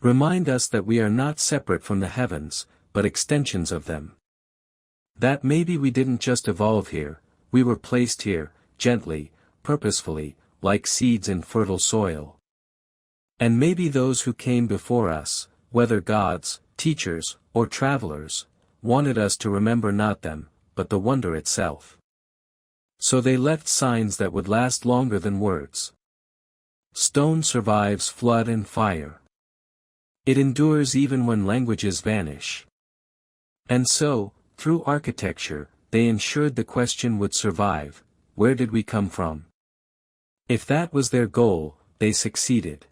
Remind us that we are not separate from the heavens, but extensions of them. That maybe we didn't just evolve here, we were placed here, gently, purposefully, like seeds in fertile soil. And maybe those who came before us, whether gods, teachers, or travelers, wanted us to remember not them, but the wonder itself. So they left signs that would last longer than words. Stone survives flood and fire. It endures even when languages vanish. And so, through architecture, they ensured the question would survive: where did we come from? If that was their goal, they succeeded.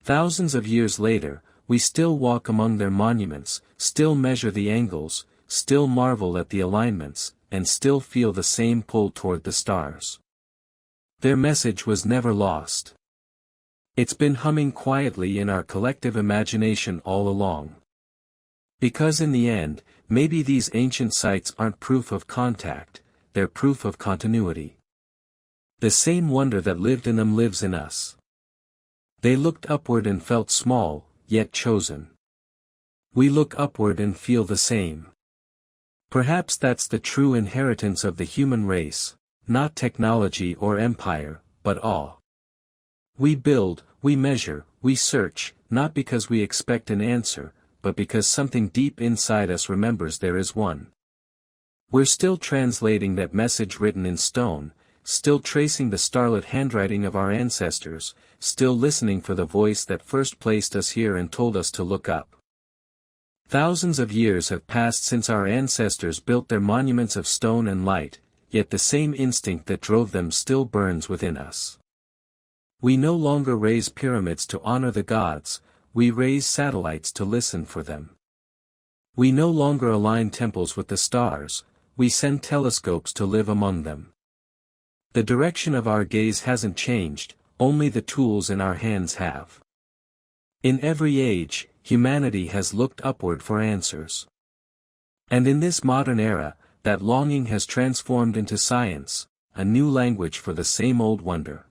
Thousands of years later, we still walk among their monuments, still measure the angles, still marvel at the alignments, and still feel the same pull toward the stars. Their message was never lost. It's been humming quietly in our collective imagination all along. Because in the end, maybe these ancient sites aren't proof of contact, they're proof of continuity. The same wonder that lived in them lives in us. They looked upward and felt small, yet chosen. We look upward and feel the same. Perhaps that's the true inheritance of the human race, not technology or empire, but awe. We build, we measure, we search, not because we expect an answer, but because something deep inside us remembers there is one. We're still translating that message written in stone, still tracing the starlit handwriting of our ancestors, still listening for the voice that first placed us here and told us to look up. Thousands of years have passed since our ancestors built their monuments of stone and light, yet the same instinct that drove them still burns within us. We no longer raise pyramids to honor the gods, we raise satellites to listen for them. We no longer align temples with the stars, we send telescopes to live among them. The direction of our gaze hasn't changed, only the tools in our hands have. In every age, humanity has looked upward for answers. And in this modern era, that longing has transformed into science, a new language for the same old wonder.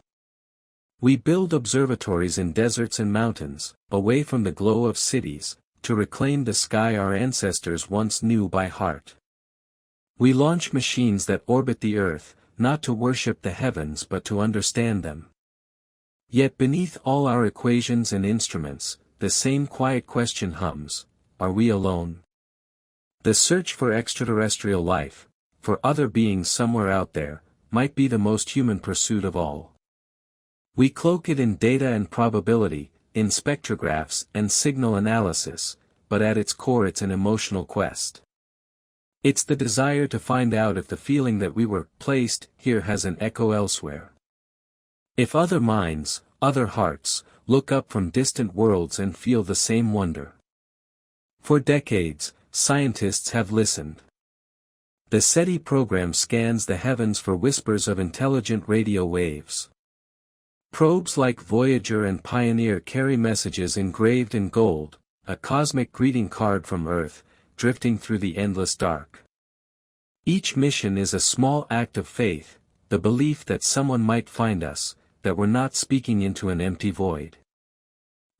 We build observatories in deserts and mountains, away from the glow of cities, to reclaim the sky our ancestors once knew by heart. We launch machines that orbit the earth, not to worship the heavens but to understand them. Yet beneath all our equations and instruments, the same quiet question hums: are we alone? The search for extraterrestrial life, for other beings somewhere out there, might be the most human pursuit of all. We cloak it in data and probability, in spectrographs and signal analysis, but at its core it's an emotional quest. It's the desire to find out if the feeling that we were placed here has an echo elsewhere. If other minds, other hearts, look up from distant worlds and feel the same wonder. For decades, scientists have listened. The SETI program scans the heavens for whispers of intelligent radio waves. Probes like Voyager and Pioneer carry messages engraved in gold, a cosmic greeting card from Earth, drifting through the endless dark. Each mission is a small act of faith, the belief that someone might find us, that we're not speaking into an empty void.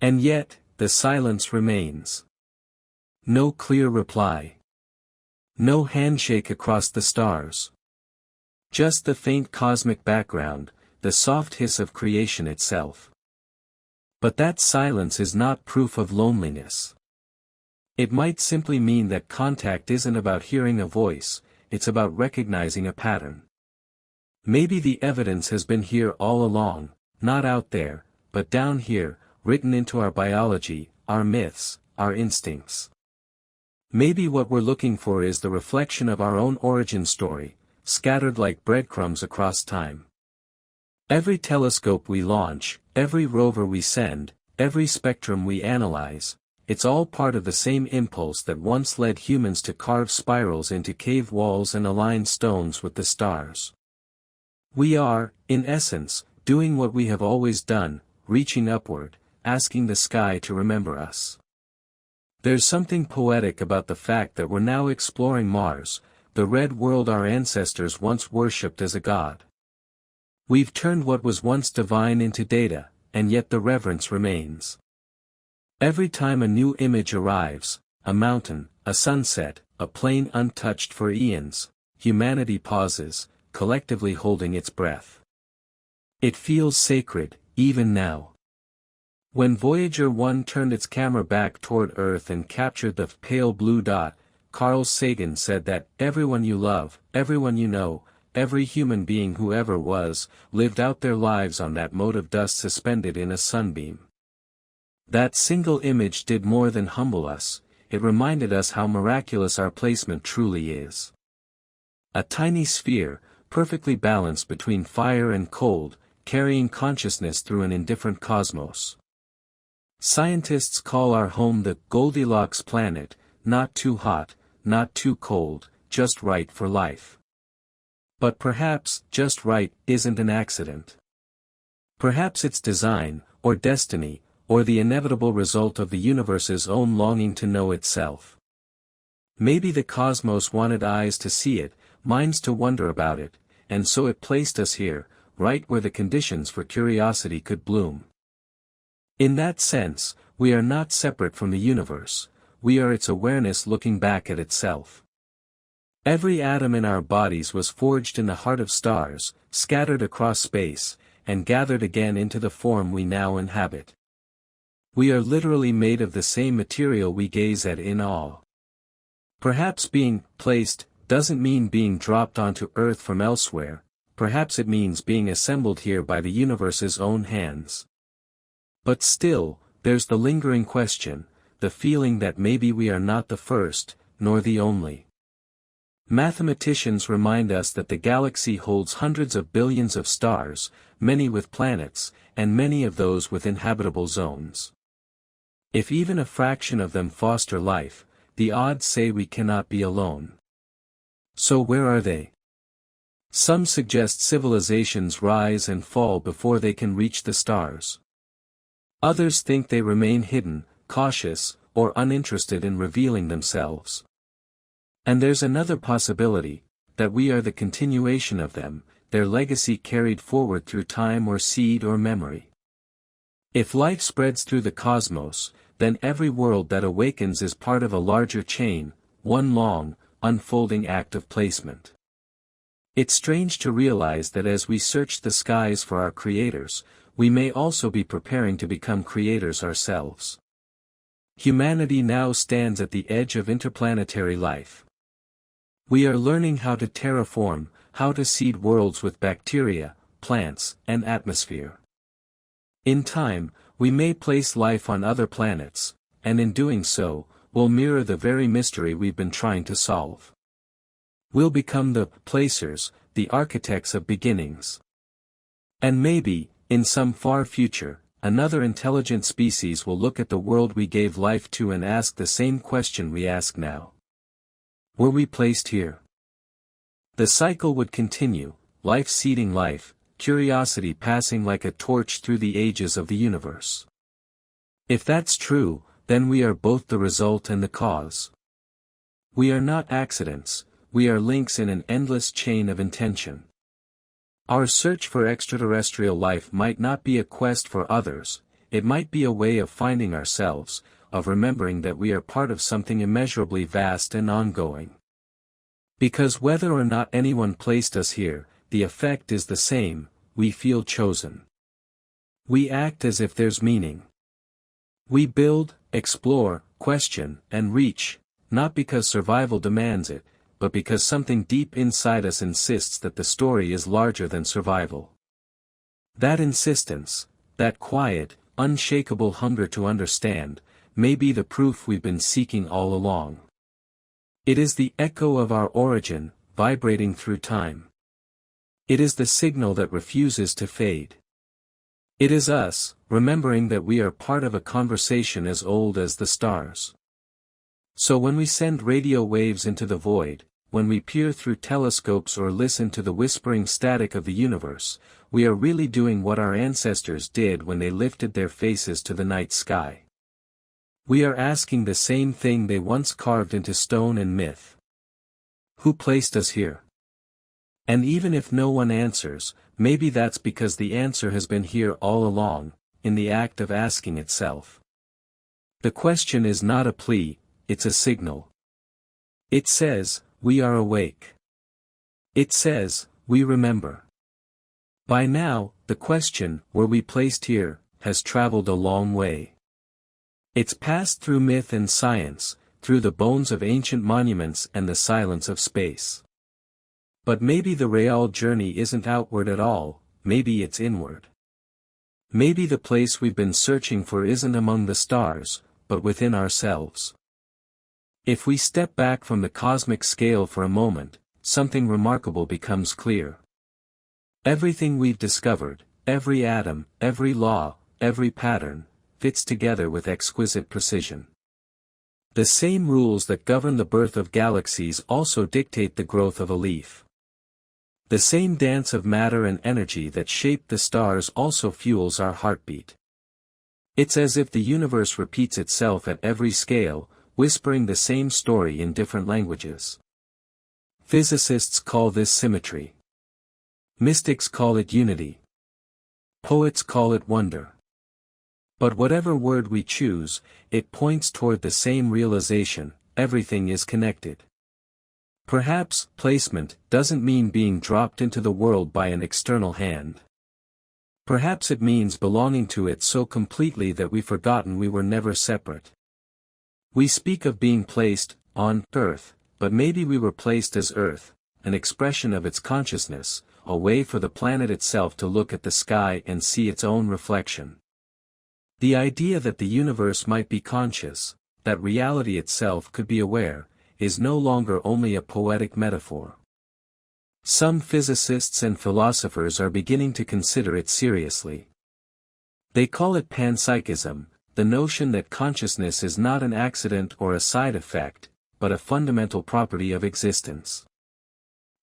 And yet, the silence remains. No clear reply. No handshake across the stars. Just the faint cosmic background, the soft hiss of creation itself. But that silence is not proof of loneliness. It might simply mean that contact isn't about hearing a voice, it's about recognizing a pattern. Maybe the evidence has been here all along, not out there, but down here, written into our biology, our myths, our instincts. Maybe what we're looking for is the reflection of our own origin story, scattered like breadcrumbs across time. Every telescope we launch, every rover we send, every spectrum we analyze, it's all part of the same impulse that once led humans to carve spirals into cave walls and align stones with the stars. We are, in essence, doing what we have always done, reaching upward, asking the sky to remember us. There's something poetic about the fact that we're now exploring Mars, the red world our ancestors once worshipped as a god. We've turned what was once divine into data, and yet the reverence remains. Every time a new image arrives, a mountain, a sunset, a plain untouched for eons, humanity pauses, collectively holding its breath. It feels sacred, even now. When Voyager 1 turned its camera back toward Earth and captured the pale blue dot, Carl Sagan said that everyone you love, everyone you know, every human being who ever was, lived out their lives on that mote of dust suspended in a sunbeam. That single image did more than humble us, it reminded us how miraculous our placement truly is. A tiny sphere, perfectly balanced between fire and cold, carrying consciousness through an indifferent cosmos. Scientists call our home the Goldilocks planet, not too hot, not too cold, just right for life. But perhaps, just right, isn't an accident. Perhaps it's design, or destiny, or the inevitable result of the universe's own longing to know itself. Maybe the cosmos wanted eyes to see it, minds to wonder about it, and so it placed us here, right where the conditions for curiosity could bloom. In that sense, we are not separate from the universe, we are its awareness looking back at itself. Every atom in our bodies was forged in the heart of stars, scattered across space, and gathered again into the form we now inhabit. We are literally made of the same material we gaze at in awe. Perhaps being placed doesn't mean being dropped onto Earth from elsewhere, perhaps it means being assembled here by the universe's own hands. But still, there's the lingering question, the feeling that maybe we are not the first, nor the only. Mathematicians remind us that the galaxy holds hundreds of billions of stars, many with planets, and many of those with inhabitable zones. If even a fraction of them foster life, the odds say we cannot be alone. So where are they? Some suggest civilizations rise and fall before they can reach the stars. Others think they remain hidden, cautious, or uninterested in revealing themselves. And there's another possibility, that we are the continuation of them, their legacy carried forward through time or seed or memory. If life spreads through the cosmos, then every world that awakens is part of a larger chain, one long, unfolding act of placement. It's strange to realize that as we search the skies for our creators, we may also be preparing to become creators ourselves. Humanity now stands at the edge of interplanetary life. We are learning how to terraform, how to seed worlds with bacteria, plants, and atmosphere. In time, we may place life on other planets, and in doing so, will mirror the very mystery we've been trying to solve. We'll become the placers, the architects of beginnings. And maybe, in some far future, another intelligent species will look at the world we gave life to and ask the same question we ask now. Were we placed here? The cycle would continue, life seeding life, curiosity passing like a torch through the ages of the universe. If that's true, then we are both the result and the cause. We are not accidents, we are links in an endless chain of intention. Our search for extraterrestrial life might not be a quest for others, it might be a way of finding ourselves, of remembering that we are part of something immeasurably vast and ongoing. Because whether or not anyone placed us here, the effect is the same, we feel chosen. We act as if there's meaning. We build, explore, question, and reach, not because survival demands it, but because something deep inside us insists that the story is larger than survival. That insistence, that quiet, unshakable hunger to understand, may be the proof we've been seeking all along. It is the echo of our origin, vibrating through time. It is the signal that refuses to fade. It is us, remembering that we are part of a conversation as old as the stars. So when we send radio waves into the void, when we peer through telescopes or listen to the whispering static of the universe, we are really doing what our ancestors did when they lifted their faces to the night sky. We are asking the same thing they once carved into stone and myth. Who placed us here? And even if no one answers, maybe that's because the answer has been here all along, in the act of asking itself. The question is not a plea, it's a signal. It says, we are awake. It says, we remember. By now, the question, were we placed here, has traveled a long way. It's passed through myth and science, through the bones of ancient monuments and the silence of space. But maybe the real journey isn't outward at all, maybe it's inward. Maybe the place we've been searching for isn't among the stars, but within ourselves. If we step back from the cosmic scale for a moment, something remarkable becomes clear. Everything we've discovered, every atom, every law, every pattern, fits together with exquisite precision. The same rules that govern the birth of galaxies also dictate the growth of a leaf. The same dance of matter and energy that shaped the stars also fuels our heartbeat. It's as if the universe repeats itself at every scale, whispering the same story in different languages. Physicists call this symmetry. Mystics call it unity. Poets call it wonder. But whatever word we choose, it points toward the same realization: everything is connected. Perhaps placement doesn't mean being dropped into the world by an external hand. Perhaps it means belonging to it so completely that we've forgotten we were never separate. We speak of being placed on Earth, but maybe we were placed as Earth, an expression of its consciousness, a way for the planet itself to look at the sky and see its own reflection. The idea that the universe might be conscious, that reality itself could be aware, is no longer only a poetic metaphor. Some physicists and philosophers are beginning to consider it seriously. They call it panpsychism, the notion that consciousness is not an accident or a side effect, but a fundamental property of existence.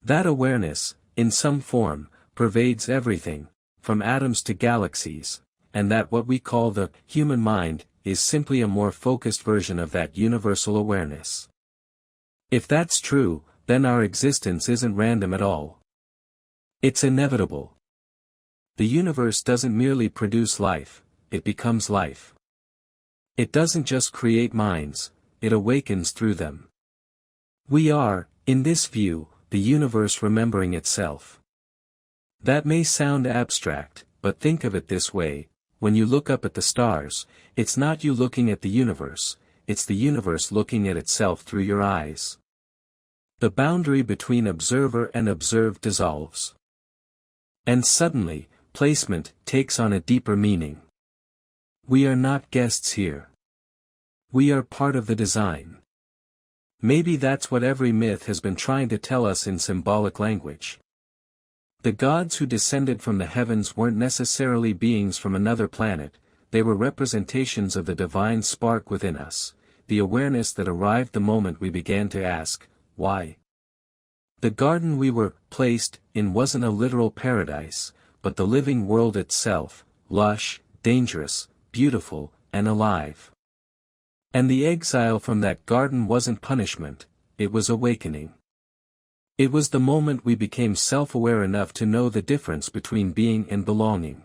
That awareness, in some form, pervades everything, from atoms to galaxies, and that what we call the human mind is simply a more focused version of that universal awareness. If that's true, then our existence isn't random at all. It's inevitable. The universe doesn't merely produce life, it becomes life. It doesn't just create minds, it awakens through them. We are, in this view, the universe remembering itself. That may sound abstract, but think of it this way: when you look up at the stars, it's not you looking at the universe, it's the universe looking at itself through your eyes. The boundary between observer and observed dissolves. And suddenly, placement takes on a deeper meaning. We are not guests here. We are part of the design. Maybe that's what every myth has been trying to tell us in symbolic language. The gods who descended from the heavens weren't necessarily beings from another planet, they were representations of the divine spark within us, the awareness that arrived the moment we began to ask, why? The garden we were placed in wasn't a literal paradise, but the living world itself, lush, dangerous, beautiful, and alive. And the exile from that garden wasn't punishment, it was awakening. It was the moment we became self-aware enough to know the difference between being and belonging.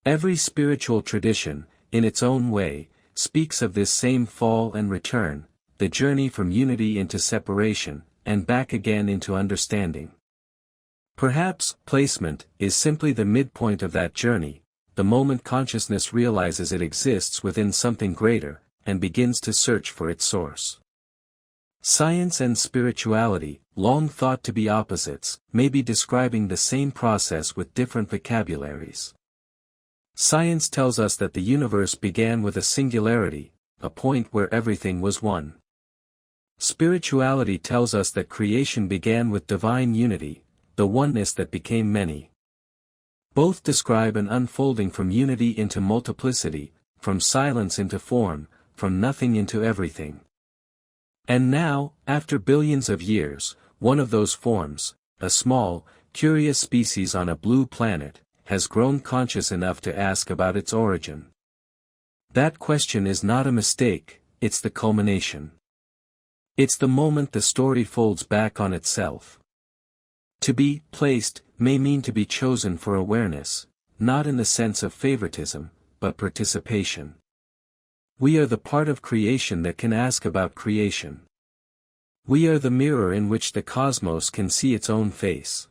Every spiritual tradition, in its own way, speaks of this same fall and return, the journey from unity into separation, and back again into understanding. Perhaps placement is simply the midpoint of that journey, the moment consciousness realizes it exists within something greater, and begins to search for its source. Science and spirituality, long thought to be opposites, may be describing the same process with different vocabularies. Science tells us that the universe began with a singularity, a point where everything was one. Spirituality tells us that creation began with divine unity, the oneness that became many. Both describe an unfolding from unity into multiplicity, from silence into form, from nothing into everything. And now, after billions of years, one of those forms, a small, curious species on a blue planet, has grown conscious enough to ask about its origin. That question is not a mistake, it's the culmination. It's the moment the story folds back on itself. To be placed may mean to be chosen for awareness, not in the sense of favoritism, but participation. We are the part of creation that can ask about creation. We are the mirror in which the cosmos can see its own face.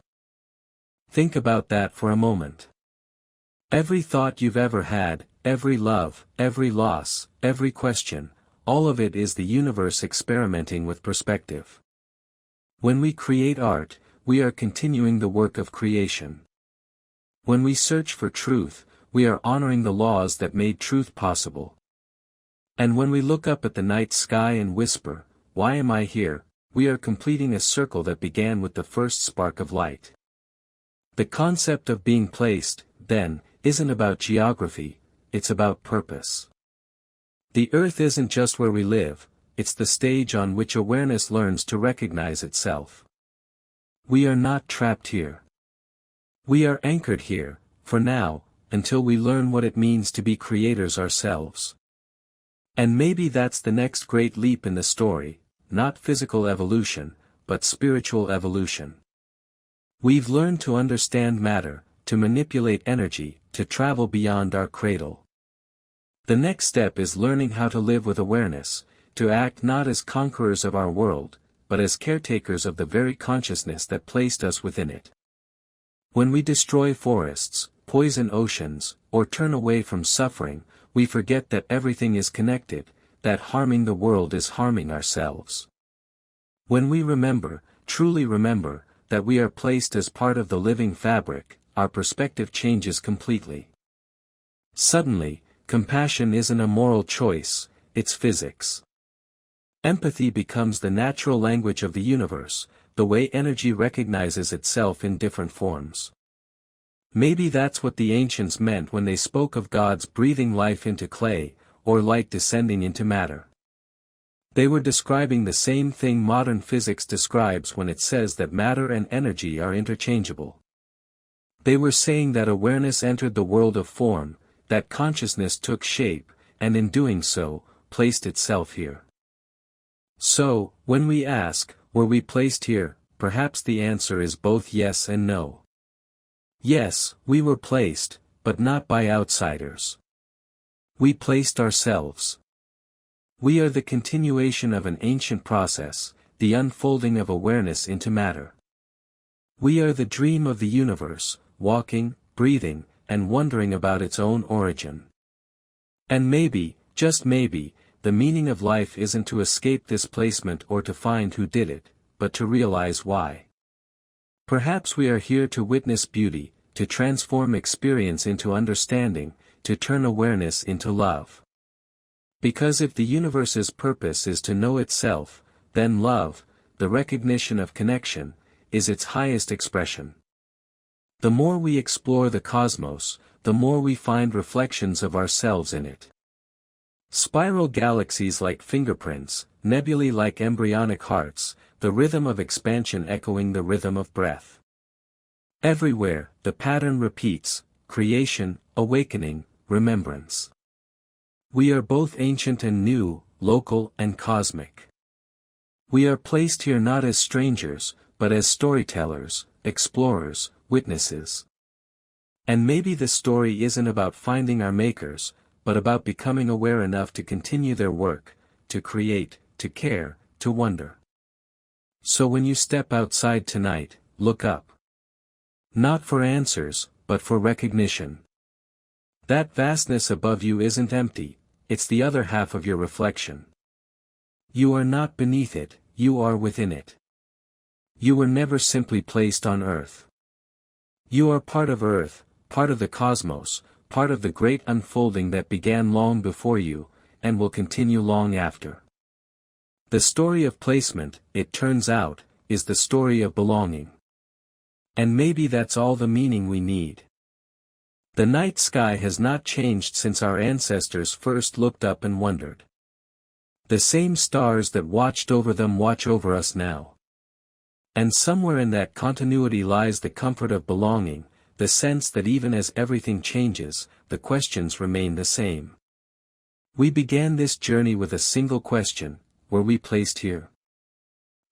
Think about that for a moment. Every thought you've ever had, every love, every loss, every question, all of it is the universe experimenting with perspective. When we create art, we are continuing the work of creation. When we search for truth, we are honoring the laws that made truth possible. And when we look up at the night sky and whisper, "Why am I here?" we are completing a circle that began with the first spark of light. The concept of being placed, then, isn't about geography, it's about purpose. The earth isn't just where we live, it's the stage on which awareness learns to recognize itself. We are not trapped here. We are anchored here, for now, until we learn what it means to be creators ourselves. And maybe that's the next great leap in the story, not physical evolution, but spiritual evolution. We've learned to understand matter, to manipulate energy, to travel beyond our cradle. The next step is learning how to live with awareness, to act not as conquerors of our world, but as caretakers of the very consciousness that placed us within it. When we destroy forests, poison oceans, or turn away from suffering, we forget that everything is connected, that harming the world is harming ourselves. When we remember, truly remember, that we are placed as part of the living fabric, our perspective changes completely. Suddenly, compassion isn't a moral choice, it's physics. Empathy becomes the natural language of the universe, the way energy recognizes itself in different forms. Maybe that's what the ancients meant when they spoke of gods breathing life into clay, or light descending into matter. They were describing the same thing modern physics describes when it says that matter and energy are interchangeable. They were saying that awareness entered the world of form, that consciousness took shape, and in doing so, placed itself here. So, when we ask, were we placed here, perhaps the answer is both yes and no. Yes, we were placed, but not by outsiders. We placed ourselves. We are the continuation of an ancient process, the unfolding of awareness into matter. We are the dream of the universe, walking, breathing, and wondering about its own origin. And maybe, just maybe, the meaning of life isn't to escape this placement or to find who did it, but to realize why. Perhaps we are here to witness beauty, to transform experience into understanding, to turn awareness into love. Because if the universe's purpose is to know itself, then love, the recognition of connection, is its highest expression. The more we explore the cosmos, the more we find reflections of ourselves in it. Spiral galaxies like fingerprints, nebulae like embryonic hearts, the rhythm of expansion echoing the rhythm of breath. Everywhere, the pattern repeats, creation, awakening, remembrance. We are both ancient and new, local and cosmic. We are placed here not as strangers, but as storytellers, explorers, witnesses. And maybe the story isn't about finding our makers, but about becoming aware enough to continue their work, to create, to care, to wonder. So when you step outside tonight, look up. Not for answers, but for recognition. That vastness above you isn't empty, it's the other half of your reflection. You are not beneath it, you are within it. You were never simply placed on Earth. You are part of Earth, part of the cosmos, part of the great unfolding that began long before you, and will continue long after. The story of placement, it turns out, is the story of belonging. And maybe that's all the meaning we need. The night sky has not changed since our ancestors first looked up and wondered. The same stars that watched over them watch over us now. And somewhere in that continuity lies the comfort of belonging, the sense that even as everything changes, the questions remain the same. We began this journey with a single question: were we placed here?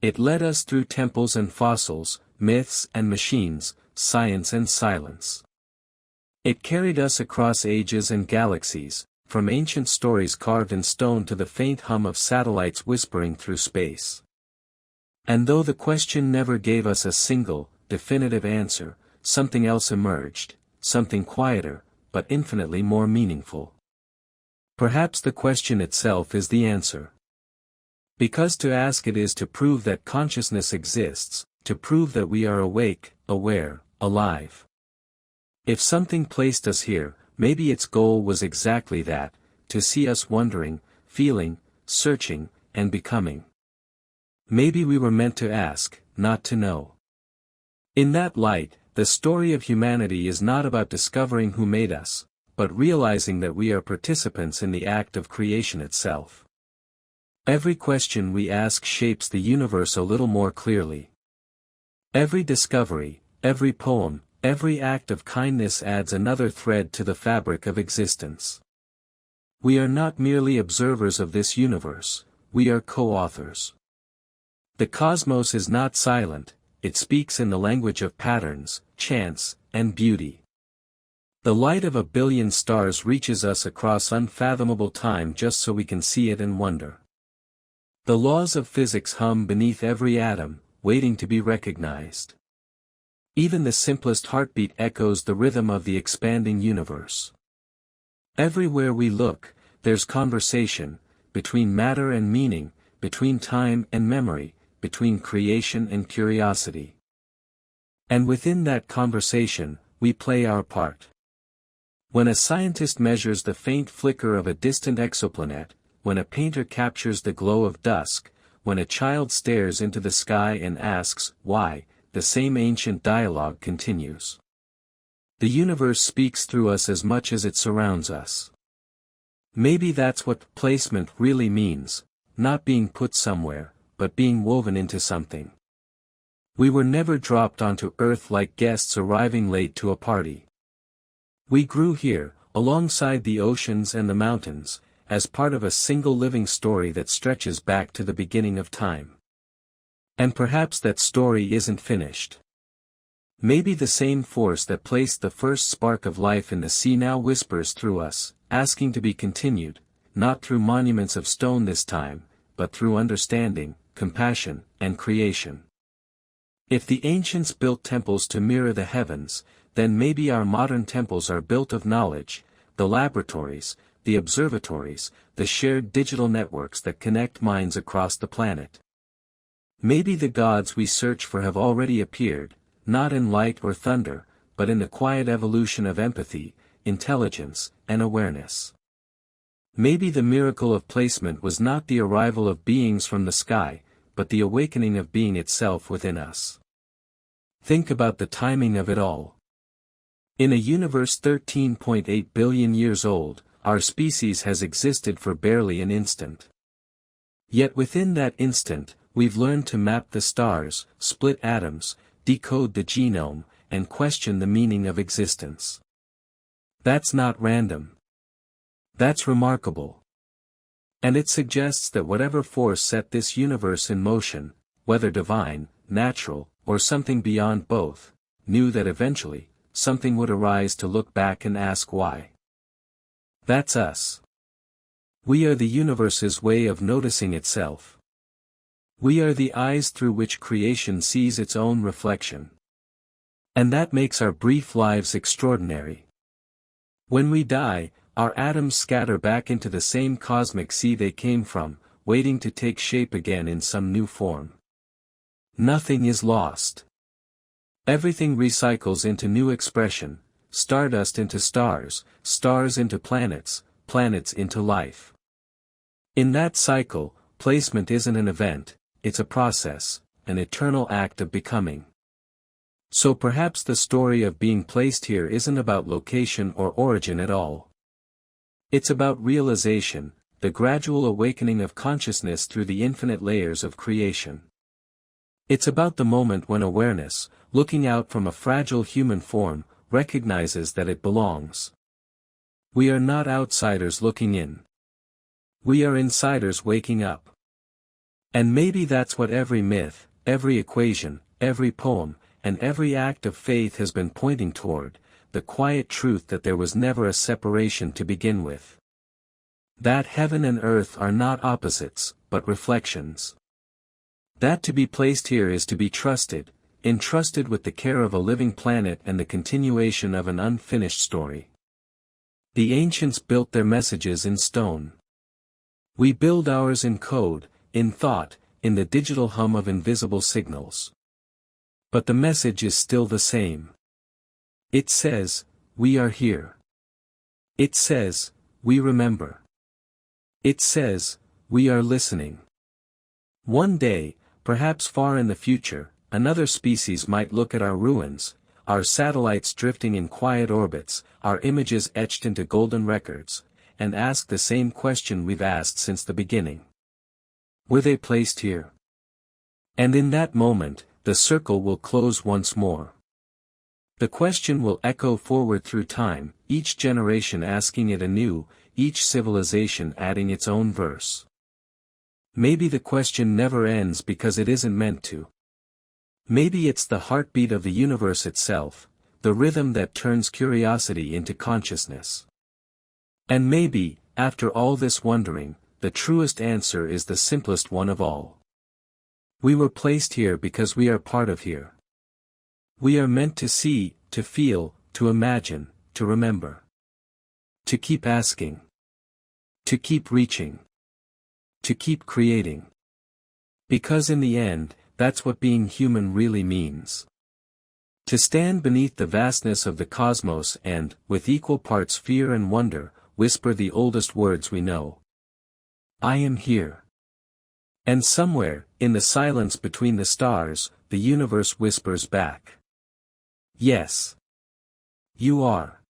It led us through temples and fossils, myths and machines, science and silence. It carried us across ages and galaxies, from ancient stories carved in stone to the faint hum of satellites whispering through space. And though the question never gave us a single, definitive answer, something else emerged, something quieter, but infinitely more meaningful. Perhaps the question itself is the answer. Because to ask it is to prove that consciousness exists, to prove that we are awake, aware, alive. If something placed us here, maybe its goal was exactly that, to see us wondering, feeling, searching, and becoming. Maybe we were meant to ask, not to know. In that light, the story of humanity is not about discovering who made us, but realizing that we are participants in the act of creation itself. Every question we ask shapes the universe a little more clearly. Every discovery, every poem, every act of kindness adds another thread to the fabric of existence. We are not merely observers of this universe, we are co-authors. The cosmos is not silent, it speaks in the language of patterns, chance, and beauty. The light of a billion stars reaches us across unfathomable time just so we can see it and wonder. The laws of physics hum beneath every atom, waiting to be recognized. Even the simplest heartbeat echoes the rhythm of the expanding universe. Everywhere we look, there's conversation, between matter and meaning, between time and memory, between creation and curiosity. And within that conversation, we play our part. When a scientist measures the faint flicker of a distant exoplanet, when a painter captures the glow of dusk, when a child stares into the sky and asks, why, the same ancient dialogue continues. The universe speaks through us as much as it surrounds us. Maybe that's what placement really means, not being put somewhere, but being woven into something. We were never dropped onto Earth like guests arriving late to a party. We grew here, alongside the oceans and the mountains, as part of a single living story that stretches back to the beginning of time. And perhaps that story isn't finished. Maybe the same force that placed the first spark of life in the sea now whispers through us, asking to be continued, not through monuments of stone this time, but through understanding, compassion, and creation. If the ancients built temples to mirror the heavens, then maybe our modern temples are built of knowledge, the laboratories, the observatories, the shared digital networks that connect minds across the planet. Maybe the gods we search for have already appeared, not in light or thunder, but in the quiet evolution of empathy, intelligence, and awareness. Maybe the miracle of placement was not the arrival of beings from the sky, but the awakening of being itself within us. Think about the timing of it all. In a universe 13.8 billion years old, our species has existed for barely an instant. Yet within that instant, we've learned to map the stars, split atoms, decode the genome, and question the meaning of existence. That's not random. That's remarkable. And it suggests that whatever force set this universe in motion, whether divine, natural, or something beyond both, knew that eventually, something would arise to look back and ask why. That's us. We are the universe's way of noticing itself. We are the eyes through which creation sees its own reflection. And that makes our brief lives extraordinary. When we die, our atoms scatter back into the same cosmic sea they came from, waiting to take shape again in some new form. Nothing is lost. Everything recycles into new expression, stardust into stars, stars into planets, planets into life. In that cycle, placement isn't an event, it's a process, an eternal act of becoming. So perhaps the story of being placed here isn't about location or origin at all. It's about realization, the gradual awakening of consciousness through the infinite layers of creation. It's about the moment when awareness, looking out from a fragile human form, recognizes that it belongs. We are not outsiders looking in. We are insiders waking up. And maybe that's what every myth, every equation, every poem, and every act of faith has been pointing toward, the quiet truth that there was never a separation to begin with. That heaven and earth are not opposites, but reflections. That to be placed here is to be trusted, entrusted with the care of a living planet and the continuation of an unfinished story. The ancients built their messages in stone. We build ours in code, in thought, in the digital hum of invisible signals. But the message is still the same. It says, we are here. It says, we remember. It says, we are listening. One day, perhaps far in the future, another species might look at our ruins, our satellites drifting in quiet orbits, our images etched into golden records, and ask the same question we've asked since the beginning. Were they placed here? And in that moment, the circle will close once more. The question will echo forward through time, each generation asking it anew, each civilization adding its own verse. Maybe the question never ends because it isn't meant to. Maybe it's the heartbeat of the universe itself, the rhythm that turns curiosity into consciousness. And maybe, after all this wondering, the truest answer is the simplest one of all. We were placed here because we are part of here. We are meant to see, to feel, to imagine, to remember. To keep asking. To keep reaching. To keep creating. Because in the end, that's what being human really means. To stand beneath the vastness of the cosmos and, with equal parts fear and wonder, whisper the oldest words we know. I am here. And somewhere, in the silence between the stars, the universe whispers back. Yes. You are.